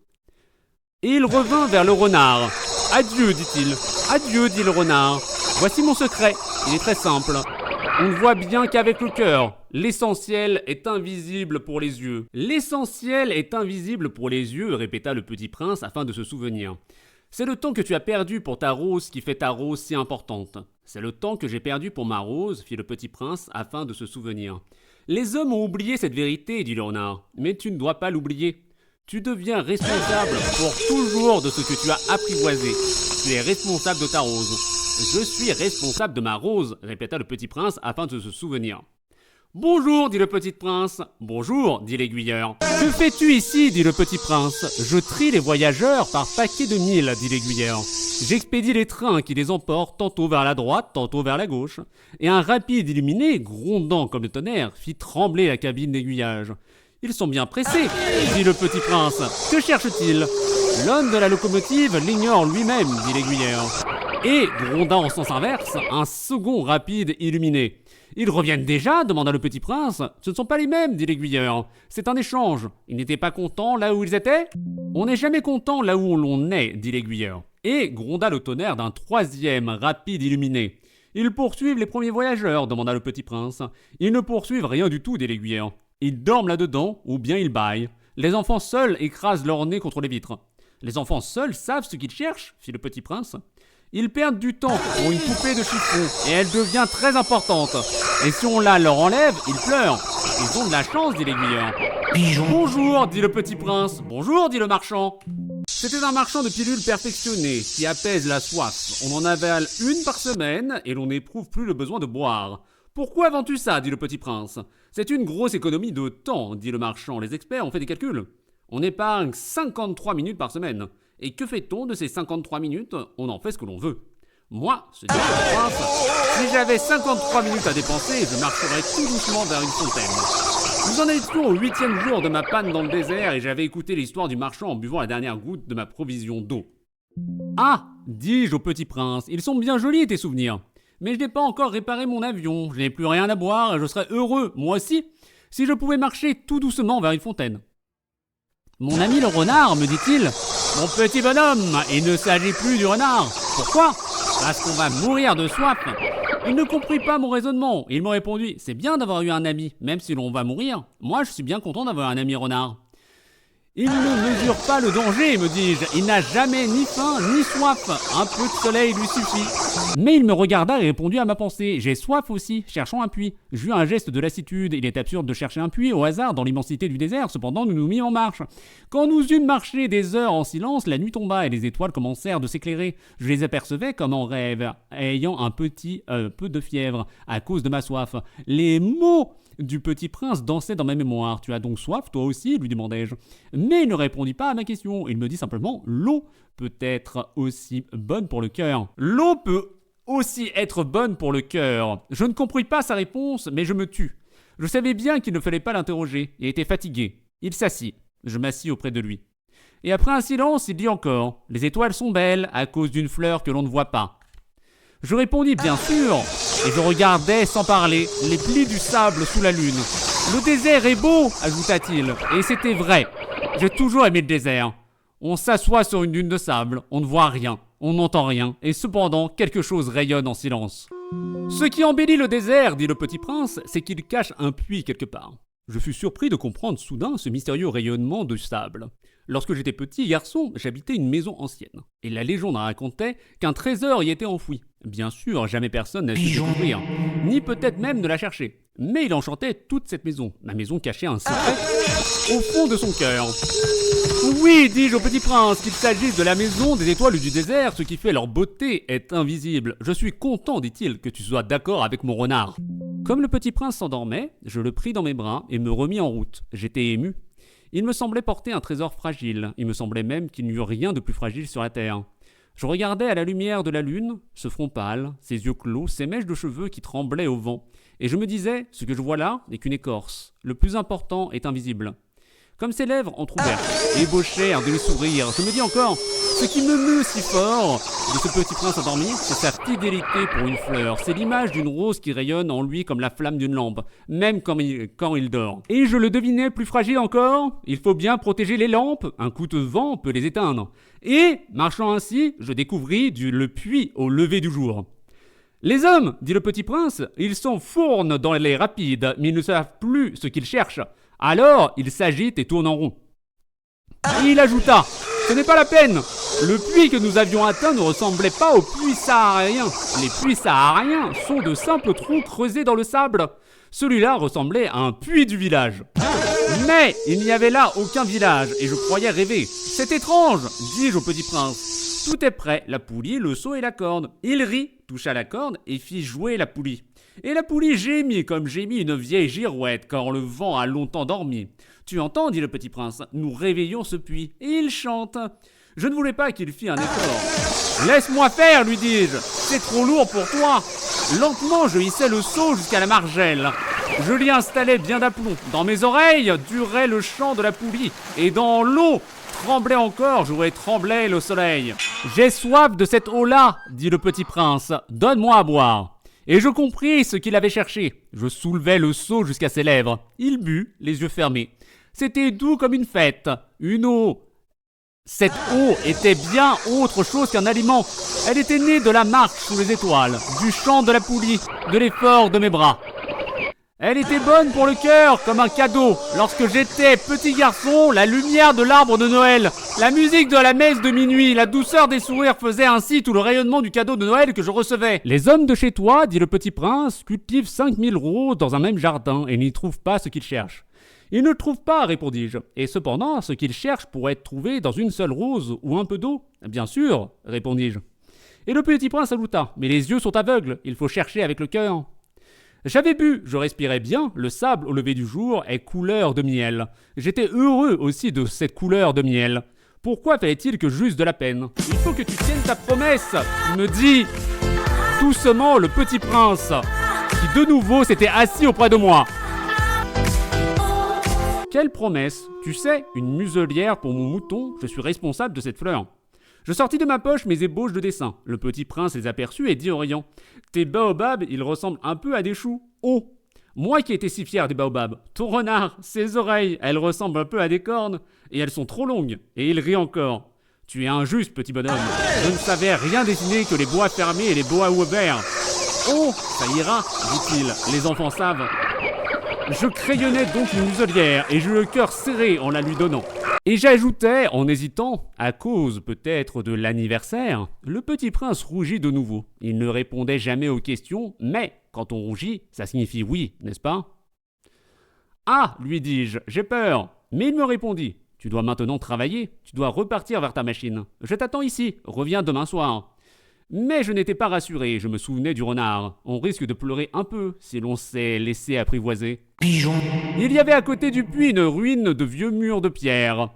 Et il revint vers le renard. « Adieu, dit-il. Adieu, dit le renard. Voici mon secret. Il est très simple. On ne voit bien qu'avec le cœur. L'essentiel est invisible pour les yeux. »« L'essentiel est invisible pour les yeux, répéta le petit prince afin de se souvenir. C'est le temps que tu as perdu pour ta rose qui fait ta rose si importante. C'est le temps que j'ai perdu pour ma rose, fit le petit prince afin de se souvenir. Les hommes ont oublié cette vérité, dit le renard. Mais tu ne dois pas l'oublier. Tu deviens responsable pour toujours de ce que tu as apprivoisé. Tu es responsable de ta rose. Je suis responsable de ma rose, répéta le petit prince afin de se souvenir. Bonjour, dit le petit prince. Bonjour, dit l'aiguilleur. Que fais-tu ici, dit le petit prince. Je trie les voyageurs par paquets de 1000, dit l'aiguilleur. J'expédie les trains qui les emportent tantôt vers la droite, tantôt vers la gauche. Et un rapide illuminé, grondant comme le tonnerre, fit trembler la cabine d'aiguillage. Ils sont bien pressés, dit le petit prince. Que cherche-t-il? L'homme de la locomotive l'ignore lui-même, dit l'aiguilleur. Et, grondant en sens inverse, un second rapide illuminé. Ils reviennent déjà, demanda le petit prince. Ce ne sont pas les mêmes, dit l'aiguilleur. C'est un échange. Ils n'étaient pas contents là où ils étaient? On n'est jamais content là où l'on est, dit l'aiguilleur. Et gronda le tonnerre d'un troisième rapide illuminé. Ils poursuivent les premiers voyageurs, demanda le petit prince. Ils ne poursuivent rien du tout, dit l'aiguilleur. Ils dorment là-dedans, ou bien ils bâillent. Les enfants seuls écrasent leur nez contre les vitres. Les enfants seuls savent ce qu'ils cherchent, fit le petit prince. Ils perdent du temps pour une poupée de chiffon, et elle devient très importante. Et si on la leur enlève, ils pleurent. Ils ont de la chance, dit l'aiguilleur. Pigeon. Bonjour, dit le petit prince. Bonjour, dit le marchand. C'était un marchand de pilules perfectionnées, qui apaise la soif. On en avale une par semaine, et l'on n'éprouve plus le besoin de boire. Pourquoi vends-tu ça, dit le petit prince. C'est une grosse économie de temps, dit le marchand. Les experts ont fait des calculs. On épargne 53 minutes par semaine. Et que fait-on de ces 53 minutes? On en fait ce que l'on veut. Moi, se dit le prince, si j'avais 53 minutes à dépenser, je marcherais tout doucement vers une fontaine. Nous en étions au 8e jour de ma panne dans le désert et j'avais écouté l'histoire du marchand en buvant la dernière goutte de ma provision d'eau. Ah, dis-je au petit prince, ils sont bien jolis tes souvenirs. Mais je n'ai pas encore réparé mon avion, je n'ai plus rien à boire et je serais heureux, moi aussi, si je pouvais marcher tout doucement vers une fontaine. Mon ami le renard, me dit-il, mon petit bonhomme, il ne s'agit plus du renard. Pourquoi? Parce qu'on va mourir de soif. Il ne comprit pas mon raisonnement. Il m'a répondu, c'est bien d'avoir eu un ami, même si l'on va mourir. Moi, je suis bien content d'avoir un ami renard. Il ne mesure pas le danger, me dis-je. Il n'a jamais ni faim ni soif. Un peu de soleil lui suffit. Mais il me regarda et répondit à ma pensée. J'ai soif aussi, cherchons un puits. J'eus un geste de lassitude. Il est absurde de chercher un puits au hasard dans l'immensité du désert. Cependant, nous nous mîmes en marche. Quand nous eûmes marché des heures en silence, la nuit tomba et les étoiles commencèrent de s'éclairer. Je les apercevais comme en rêve, ayant un petit peu de fièvre à cause de ma soif. Les mots du petit prince dansait dans ma mémoire. Tu as donc soif, toi aussi, lui demandai-je. Mais il ne répondit pas à ma question. Il me dit simplement, l'eau peut être aussi bonne pour le cœur. L'eau peut aussi être bonne pour le cœur. Je ne compris pas sa réponse, mais je me tus. Je savais bien qu'il ne fallait pas l'interroger. Il était fatigué. Il s'assit. Je m'assis auprès de lui. Et après un silence, il dit encore, les étoiles sont belles à cause d'une fleur que l'on ne voit pas. Je répondis bien sûr, et je regardais sans parler les plis du sable sous la lune. Le désert est beau, ajouta-t-il, et c'était vrai. J'ai toujours aimé le désert. On s'assoit sur une dune de sable, on ne voit rien, on n'entend rien, et cependant quelque chose rayonne en silence. Ce qui embellit le désert, dit le petit prince, c'est qu'il cache un puits quelque part. Je fus surpris de comprendre soudain ce mystérieux rayonnement de sable. Lorsque j'étais petit garçon, j'habitais une maison ancienne. Et la légende racontait qu'un trésor y était enfoui. Bien sûr, jamais personne n'a su découvrir, ni peut-être même de la chercher. Mais il enchantait toute cette maison. Ma maison cachait un secret au fond de son cœur. Oui, dis-je au petit prince, qu'il s'agisse de la maison, des étoiles ou du désert, ce qui fait leur beauté est invisible. Je suis content, dit-il, que tu sois d'accord avec mon renard. Comme le petit prince s'endormait, je le pris dans mes bras et me remis en route. J'étais ému. Il me semblait porter un trésor fragile. Il me semblait même qu'il n'y eût rien de plus fragile sur la terre. Je regardais à la lumière de la lune, ce front pâle, ses yeux clos, ses mèches de cheveux qui tremblaient au vent. Et je me disais, ce que je vois là n'est qu'une écorce. Le plus important est invisible. Comme ses lèvres entr'ouvertes, ébauchaient un demi-sourire, je me dis encore, ce qui me meut si fort de ce petit prince endormi, c'est sa fidélité pour une fleur. C'est l'image d'une rose qui rayonne en lui comme la flamme d'une lampe, même quand il dort. Et je le devinais plus fragile encore, il faut bien protéger les lampes, un coup de vent peut les éteindre. Et, marchant ainsi, je découvris le puits au lever du jour. Les hommes, dit le petit prince, ils s'enfournent dans les rapides, mais ils ne savent plus ce qu'ils cherchent. Alors, ils s'agitent et tournent en rond. Et il ajouta, ce n'est pas la peine. Le puits que nous avions atteint ne ressemblait pas aux puits sahariens. Les puits sahariens sont de simples trous creusés dans le sable. Celui-là ressemblait à un puits du village. Mais il n'y avait là aucun village et je croyais rêver. C'est étrange, dis-je au petit prince. Tout est prêt, la poulie, le seau et la corde. Il rit, toucha la corde et fit jouer la poulie. Et la poulie gémit comme gémit une vieille girouette quand le vent a longtemps dormi. Tu entends, dit le petit prince, nous réveillons ce puits. Et il chante. Je ne voulais pas qu'il fît un effort. Laisse-moi faire, lui dis-je. C'est trop lourd pour toi. Lentement, je hissai le seau jusqu'à la margelle. Je l'y installais bien d'aplomb. Dans mes oreilles durait le chant de la poulie. Et dans l'eau tremblait encore, jouait tremblait le soleil. J'ai soif de cette eau-là, dit le petit prince. Donne-moi à boire. Et je compris ce qu'il avait cherché. Je soulevai le seau jusqu'à ses lèvres. Il but, les yeux fermés. C'était doux comme une fête. Une eau. Cette eau était bien autre chose qu'un aliment. Elle était née de la marche sous les étoiles, du chant de la poulie, de l'effort de mes bras. Elle était bonne pour le cœur, comme un cadeau. Lorsque j'étais petit garçon, la lumière de l'arbre de Noël, la musique de la messe de minuit, la douceur des sourires faisaient ainsi tout le rayonnement du cadeau de Noël que je recevais. Les hommes de chez toi, dit le petit prince, cultivent 5000 roses dans un même jardin et n'y trouvent pas ce qu'ils cherchent. Ils ne trouvent pas, répondis-je. Et cependant, ce qu'ils cherchent pourrait être trouvé dans une seule rose ou un peu d'eau. Bien sûr, répondis-je. Et le petit prince ajouta, mais les yeux sont aveugles, il faut chercher avec le cœur. J'avais bu, je respirais bien, le sable au lever du jour est couleur de miel. J'étais heureux aussi de cette couleur de miel. Pourquoi fallait-il que j'eusse de la peine? Il faut que tu tiennes ta promesse, me dit doucement le petit prince, qui de nouveau s'était assis auprès de moi. Quelle promesse? Tu sais, une muselière pour mon mouton, je suis responsable de cette fleur. Je sortis de ma poche mes ébauches de dessin. Le petit prince les aperçut et dit au rayon, « Tes baobabs, ils ressemblent un peu à des choux. Oh ! Moi qui étais si fier des baobabs. Ton renard, ses oreilles, elles ressemblent un peu à des cornes. Et elles sont trop longues. » Et il rit encore. « Tu es injuste, petit bonhomme. Je ne savais rien dessiner que les bois fermés et les bois ouverts. »« Oh, ça ira, dit-il. Les enfants savent. » Je crayonnais donc une muselière et j'eus le cœur serré en la lui donnant. Et j'ajoutais, en hésitant, à cause peut-être de l'anniversaire, le petit prince rougit de nouveau. Il ne répondait jamais aux questions, mais quand on rougit, ça signifie oui, n'est-ce pas ? Ah, lui dis-je, j'ai peur. Mais il me répondit, tu dois maintenant travailler, tu dois repartir vers ta machine. Je t'attends ici, reviens demain soir. Mais je n'étais pas rassuré, je me souvenais du renard. On risque de pleurer un peu si l'on s'est laissé apprivoiser. Pigeon. Il y avait à côté du puits une ruine de vieux murs de pierre.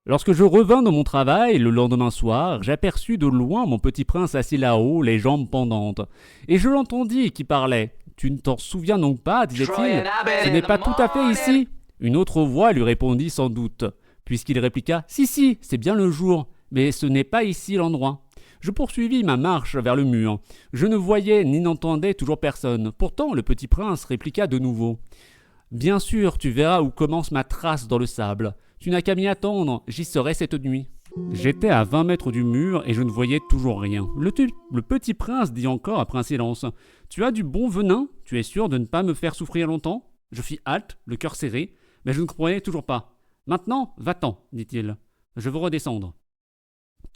Lorsque je revins de mon travail le lendemain soir, j'aperçus de loin mon petit prince assis là-haut, les jambes pendantes. Et je l'entendis qui parlait. « Tu ne t'en souviens donc pas, disait-il. Ce n'est pas tout à fait ici. » Une autre voix lui répondit sans doute, puisqu'il répliqua « Si, si, c'est bien le jour, mais ce n'est pas ici l'endroit. » Je poursuivis ma marche vers le mur. Je ne voyais ni n'entendais toujours personne. Pourtant, le petit prince répliqua de nouveau. « Bien sûr, tu verras où commence ma trace dans le sable. Tu n'as qu'à m'y attendre, j'y serai cette nuit. » J'étais à 20 mètres du mur et je ne voyais toujours rien. Le petit prince dit encore après un silence. « Tu as du bon venin ? Tu es sûr de ne pas me faire souffrir longtemps ?» Je fis halte, le cœur serré, mais je ne comprenais toujours pas. « Maintenant, va-t'en, dit-il. Je veux redescendre. »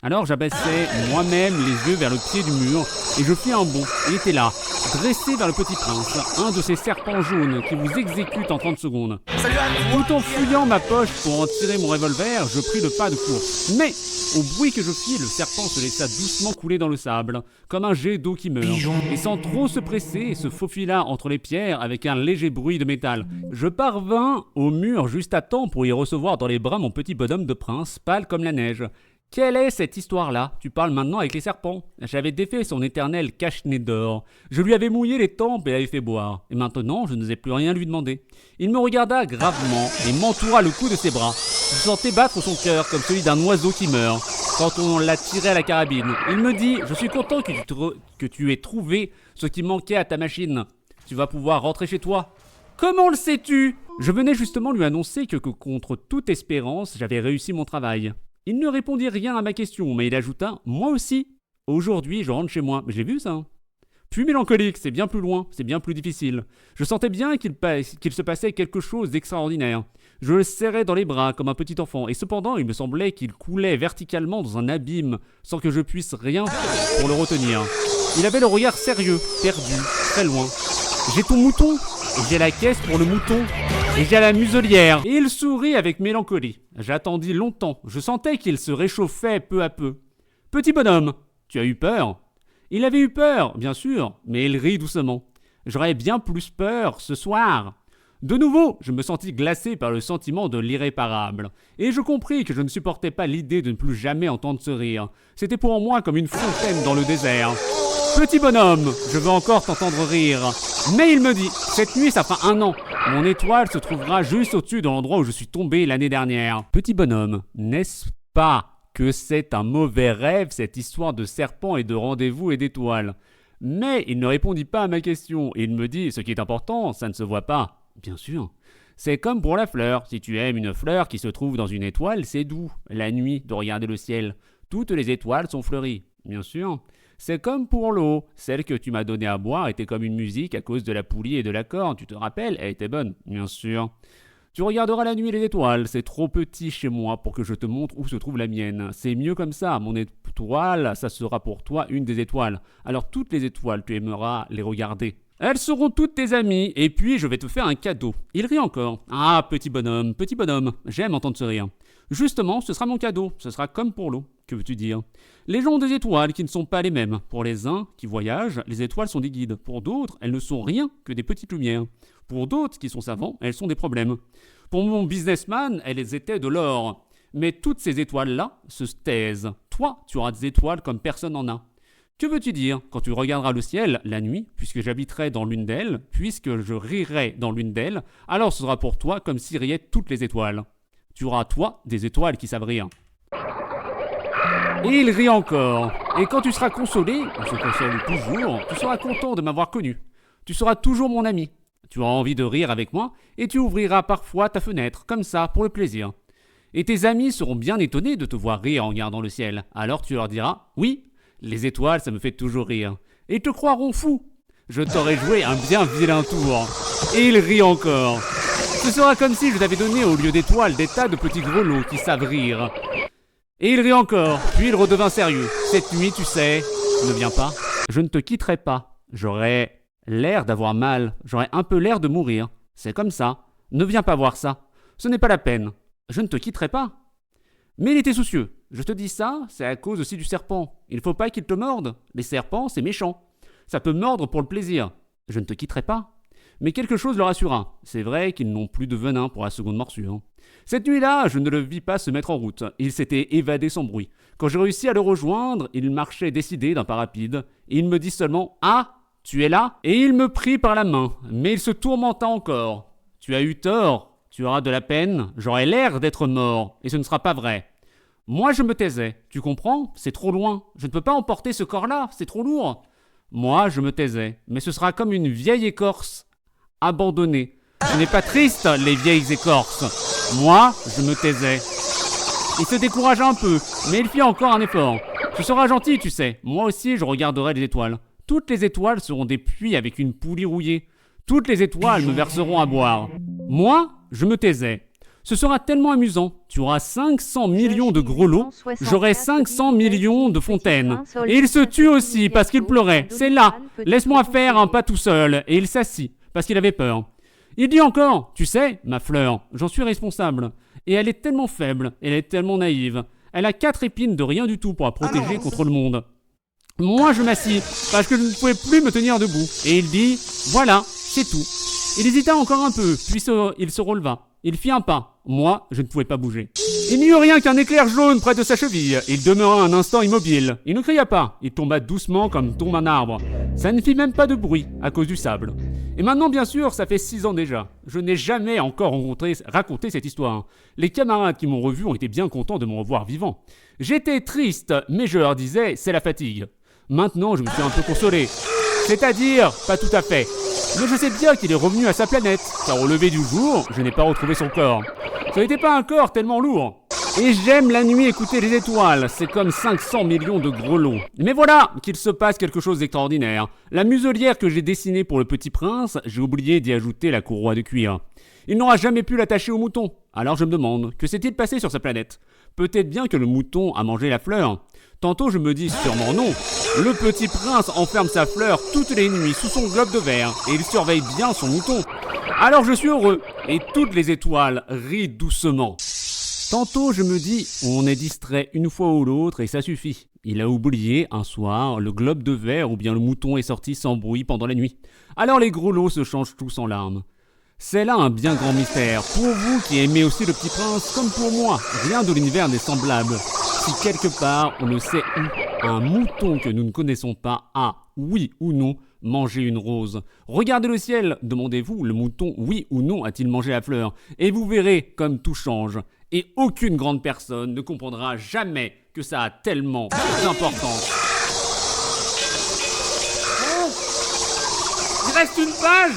Alors j'abaissai moi-même les yeux vers le pied du mur et je fis un bond. Il était là, dressé vers le petit prince, un de ces serpents jaunes qui vous exécutent en 30 secondes. Tout en fouillant ma poche pour en tirer mon revolver, je pris le pas de course. Mais, au bruit que je fis, le serpent se laissa doucement couler dans le sable, comme un jet d'eau qui meurt. Et sans trop se presser, se faufila entre les pierres avec un léger bruit de métal. Je parvins au mur juste à temps pour y recevoir dans les bras mon petit bonhomme de prince, pâle comme la neige. Quelle est cette histoire-là ? Tu parles maintenant avec les serpents. J'avais défait son éternel cache-nez d'or. Je lui avais mouillé les tempes et l'avais fait boire. Et maintenant, je n'osais plus rien lui demander. Il me regarda gravement et m'entoura le cou de ses bras. Je sentais battre son cœur comme celui d'un oiseau qui meurt quand on l'a tiré à la carabine. Il me dit « Je suis content que tu aies trouvé ce qui manquait à ta machine. Tu vas pouvoir rentrer chez toi. » Comment le sais-tu ? Je venais justement lui annoncer que contre toute espérance, j'avais réussi mon travail. Il ne répondit rien à ma question, mais il ajouta « Moi aussi. Aujourd'hui, je rentre chez moi. » J'ai vu ça. Puis mélancolique, c'est bien plus loin, c'est bien plus difficile. Je sentais bien qu'il se passait quelque chose d'extraordinaire. Je le serrais dans les bras comme un petit enfant, et cependant, il me semblait qu'il coulait verticalement dans un abîme, sans que je puisse rien pour le retenir. Il avait le regard sérieux, perdu, très loin. « J'ai ton mouton, et j'ai la caisse pour le mouton. » Et j'ai la muselière. Et il sourit avec mélancolie. J'attendis longtemps. Je sentais qu'il se réchauffait peu à peu. Petit bonhomme, tu as eu peur ? Il avait eu peur, bien sûr, mais il rit doucement. J'aurais bien plus peur ce soir. De nouveau, je me sentis glacé par le sentiment de l'irréparable. Et je compris que je ne supportais pas l'idée de ne plus jamais entendre ce rire. C'était pour moi comme une fontaine dans le désert. Petit bonhomme, je veux encore t'entendre rire. Mais il me dit, cette nuit ça fera 1 an. Mon étoile se trouvera juste au-dessus de l'endroit où je suis tombé l'année dernière. Petit bonhomme, n'est-ce pas que c'est un mauvais rêve cette histoire de serpent et de rendez-vous et d'étoiles ? Mais il ne répondit pas à ma question. Il me dit, ce qui est important, ça ne se voit pas. Bien sûr. C'est comme pour la fleur. Si tu aimes une fleur qui se trouve dans une étoile, c'est doux, la nuit, de regarder le ciel. Toutes les étoiles sont fleuries. Bien sûr. C'est comme pour l'eau. Celle que tu m'as donnée à boire était comme une musique à cause de la poulie et de la corde. Tu te rappelles ? Elle était bonne. Bien sûr. Tu regarderas la nuit et les étoiles. C'est trop petit chez moi pour que je te montre où se trouve la mienne. C'est mieux comme ça. Mon étoile, ça sera pour toi une des étoiles. Alors toutes les étoiles, tu aimeras les regarder. Elles seront toutes tes amies, et puis je vais te faire un cadeau. Il rit encore. Ah, petit bonhomme, j'aime entendre ce rire. Justement, ce sera mon cadeau, ce sera comme pour l'eau. Que veux-tu dire ? Les gens ont des étoiles qui ne sont pas les mêmes. Pour les uns qui voyagent, les étoiles sont des guides. Pour d'autres, elles ne sont rien que des petites lumières. Pour d'autres qui sont savants, elles sont des problèmes. Pour mon businessman, elles étaient de l'or. Mais toutes ces étoiles-là se taisent. Toi, tu auras des étoiles comme personne n'en a. Que veux-tu dire quand tu regarderas le ciel la nuit, puisque j'habiterai dans l'une d'elles, puisque je rirai dans l'une d'elles, alors ce sera pour toi comme si riaient toutes les étoiles. Tu auras, toi, des étoiles qui savent rire. Et il rit encore. Et quand tu seras consolé, on se console toujours, tu seras content de m'avoir connu. Tu seras toujours mon ami. Tu auras envie de rire avec moi, et tu ouvriras parfois ta fenêtre, comme ça, pour le plaisir. Et tes amis seront bien étonnés de te voir rire en regardant le ciel. Alors tu leur diras, oui, les étoiles, ça me fait toujours rire. Et ils te croiront fou. Je t'aurais joué un bien vilain tour. Et il rit encore. Ce sera comme si je t'avais donné au lieu d'étoiles des tas de petits grelots qui savent rire. Et il rit encore, puis il redevint sérieux. Cette nuit, tu sais, ne viens pas. Je ne te quitterai pas. J'aurais l'air d'avoir mal, j'aurais un peu l'air de mourir. C'est comme ça. Ne viens pas voir ça. Ce n'est pas la peine. Je ne te quitterai pas. Mais il était soucieux. Je te dis ça, c'est à cause aussi du serpent. Il ne faut pas qu'il te morde. Les serpents, c'est méchant. Ça peut mordre pour le plaisir. Je ne te quitterai pas. Mais quelque chose le rassura. C'est vrai qu'ils n'ont plus de venin pour la seconde morsure. Cette nuit-là, je ne le vis pas se mettre en route. Il s'était évadé sans bruit. Quand j'ai réussi à le rejoindre, il marchait décidé d'un pas rapide. Et il me dit seulement « Ah, tu es là ?» Et il me prit par la main. Mais il se tourmenta encore. « Tu as eu tort. Tu auras de la peine. J'aurai l'air d'être mort. Et ce ne sera pas vrai. » Moi, je me taisais. Tu comprends ? C'est trop loin. Je ne peux pas emporter ce corps-là. C'est trop lourd. Moi, je me taisais. Mais ce sera comme une vieille écorce abandonnée. Ce n'est pas triste, les vieilles écorces. Moi, je me taisais. Il se découragea un peu, mais il fit encore un effort. Tu seras gentil, tu sais. Moi aussi, je regarderai les étoiles. Toutes les étoiles seront des puits avec une poulie rouillée. Toutes les étoiles me verseront à boire. Moi, je me taisais. Ce sera tellement amusant. Tu auras 500 millions de grelots, j'aurai 500 millions de fontaines. Et il se tut aussi parce qu'il pleurait. C'est là. Laisse-moi faire un pas tout seul. Et il s'assit parce qu'il avait peur. Il dit encore, tu sais, ma fleur, j'en suis responsable. Et elle est tellement faible, elle est tellement naïve. Elle a 4 épines de rien du tout pour la protéger contre le monde. Moi, je m'assis parce que je ne pouvais plus me tenir debout. Et il dit, voilà, c'est tout. Il hésita encore un peu, puis il se releva. Il fit un pas. Moi, je ne pouvais pas bouger. Il n'y eut rien qu'un éclair jaune près de sa cheville. Il demeura un instant immobile. Il ne cria pas. Il tomba doucement comme tombe un arbre. Ça ne fit même pas de bruit à cause du sable. Et maintenant, bien sûr, ça fait 6 ans déjà. Je n'ai jamais encore raconté cette histoire. Les camarades qui m'ont revu ont été bien contents de me revoir vivant. J'étais triste, mais je leur disais, c'est la fatigue. Maintenant, je me suis un peu consolé. C'est-à-dire, pas tout à fait. Mais je sais bien qu'il est revenu à sa planète, car au lever du jour, je n'ai pas retrouvé son corps. Ce n'était pas un corps tellement lourd. Et j'aime la nuit écouter les étoiles, c'est comme 500 millions de grelots. Mais voilà qu'il se passe quelque chose d'extraordinaire. La muselière que j'ai dessinée pour le petit prince, j'ai oublié d'y ajouter la courroie de cuir. Il n'aura jamais pu l'attacher au mouton. Alors je me demande, que s'est-il passé sur sa planète ? Peut-être bien que le mouton a mangé la fleur. Tantôt je me dis sûrement non. Le petit prince enferme sa fleur toutes les nuits sous son globe de verre et il surveille bien son mouton. Alors je suis heureux et toutes les étoiles rient doucement. Tantôt je me dis on est distrait une fois ou l'autre et ça suffit. Il a oublié un soir le globe de verre ou bien le mouton est sorti sans bruit pendant la nuit. Alors les grelots se changent tous en larmes. C'est là un bien grand mystère. Pour vous qui aimez aussi le petit prince, comme pour moi, rien de l'univers n'est semblable. Si quelque part, on ne sait où, un mouton que nous ne connaissons pas a, oui ou non, mangé une rose. Regardez le ciel, demandez-vous, le mouton, oui ou non, a-t-il mangé la fleur ? Et vous verrez comme tout change. Et aucune grande personne ne comprendra jamais que ça a tellement d'importance. Oh ! Il reste une page !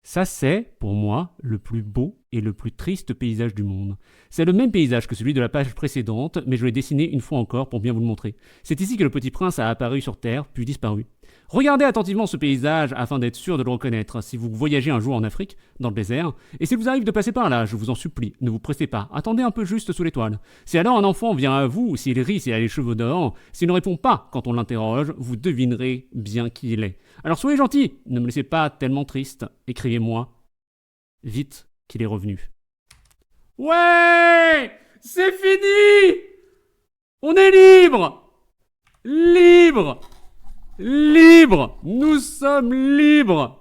Ça, c'est, pour moi, le plus beau et le plus triste paysage du monde. C'est le même paysage que celui de la page précédente, mais je l'ai dessiné une fois encore pour bien vous le montrer. C'est ici que le petit prince a apparu sur Terre, puis disparu. Regardez attentivement ce paysage afin d'être sûr de le reconnaître si vous voyagez un jour en Afrique, dans le désert. Et s'il vous arrive de passer par là, je vous en supplie, ne vous pressez pas, attendez un peu juste sous l'étoile. Si alors un enfant vient à vous, s'il rit, s'il a les cheveux d'or, s'il ne répond pas quand on l'interroge, vous devinerez bien qui il est. Alors soyez gentil, ne me laissez pas tellement triste, écrivez-moi vite qu'il est revenu. Ouais, c'est fini! On est libre! Libre! Libre! Nous sommes libres!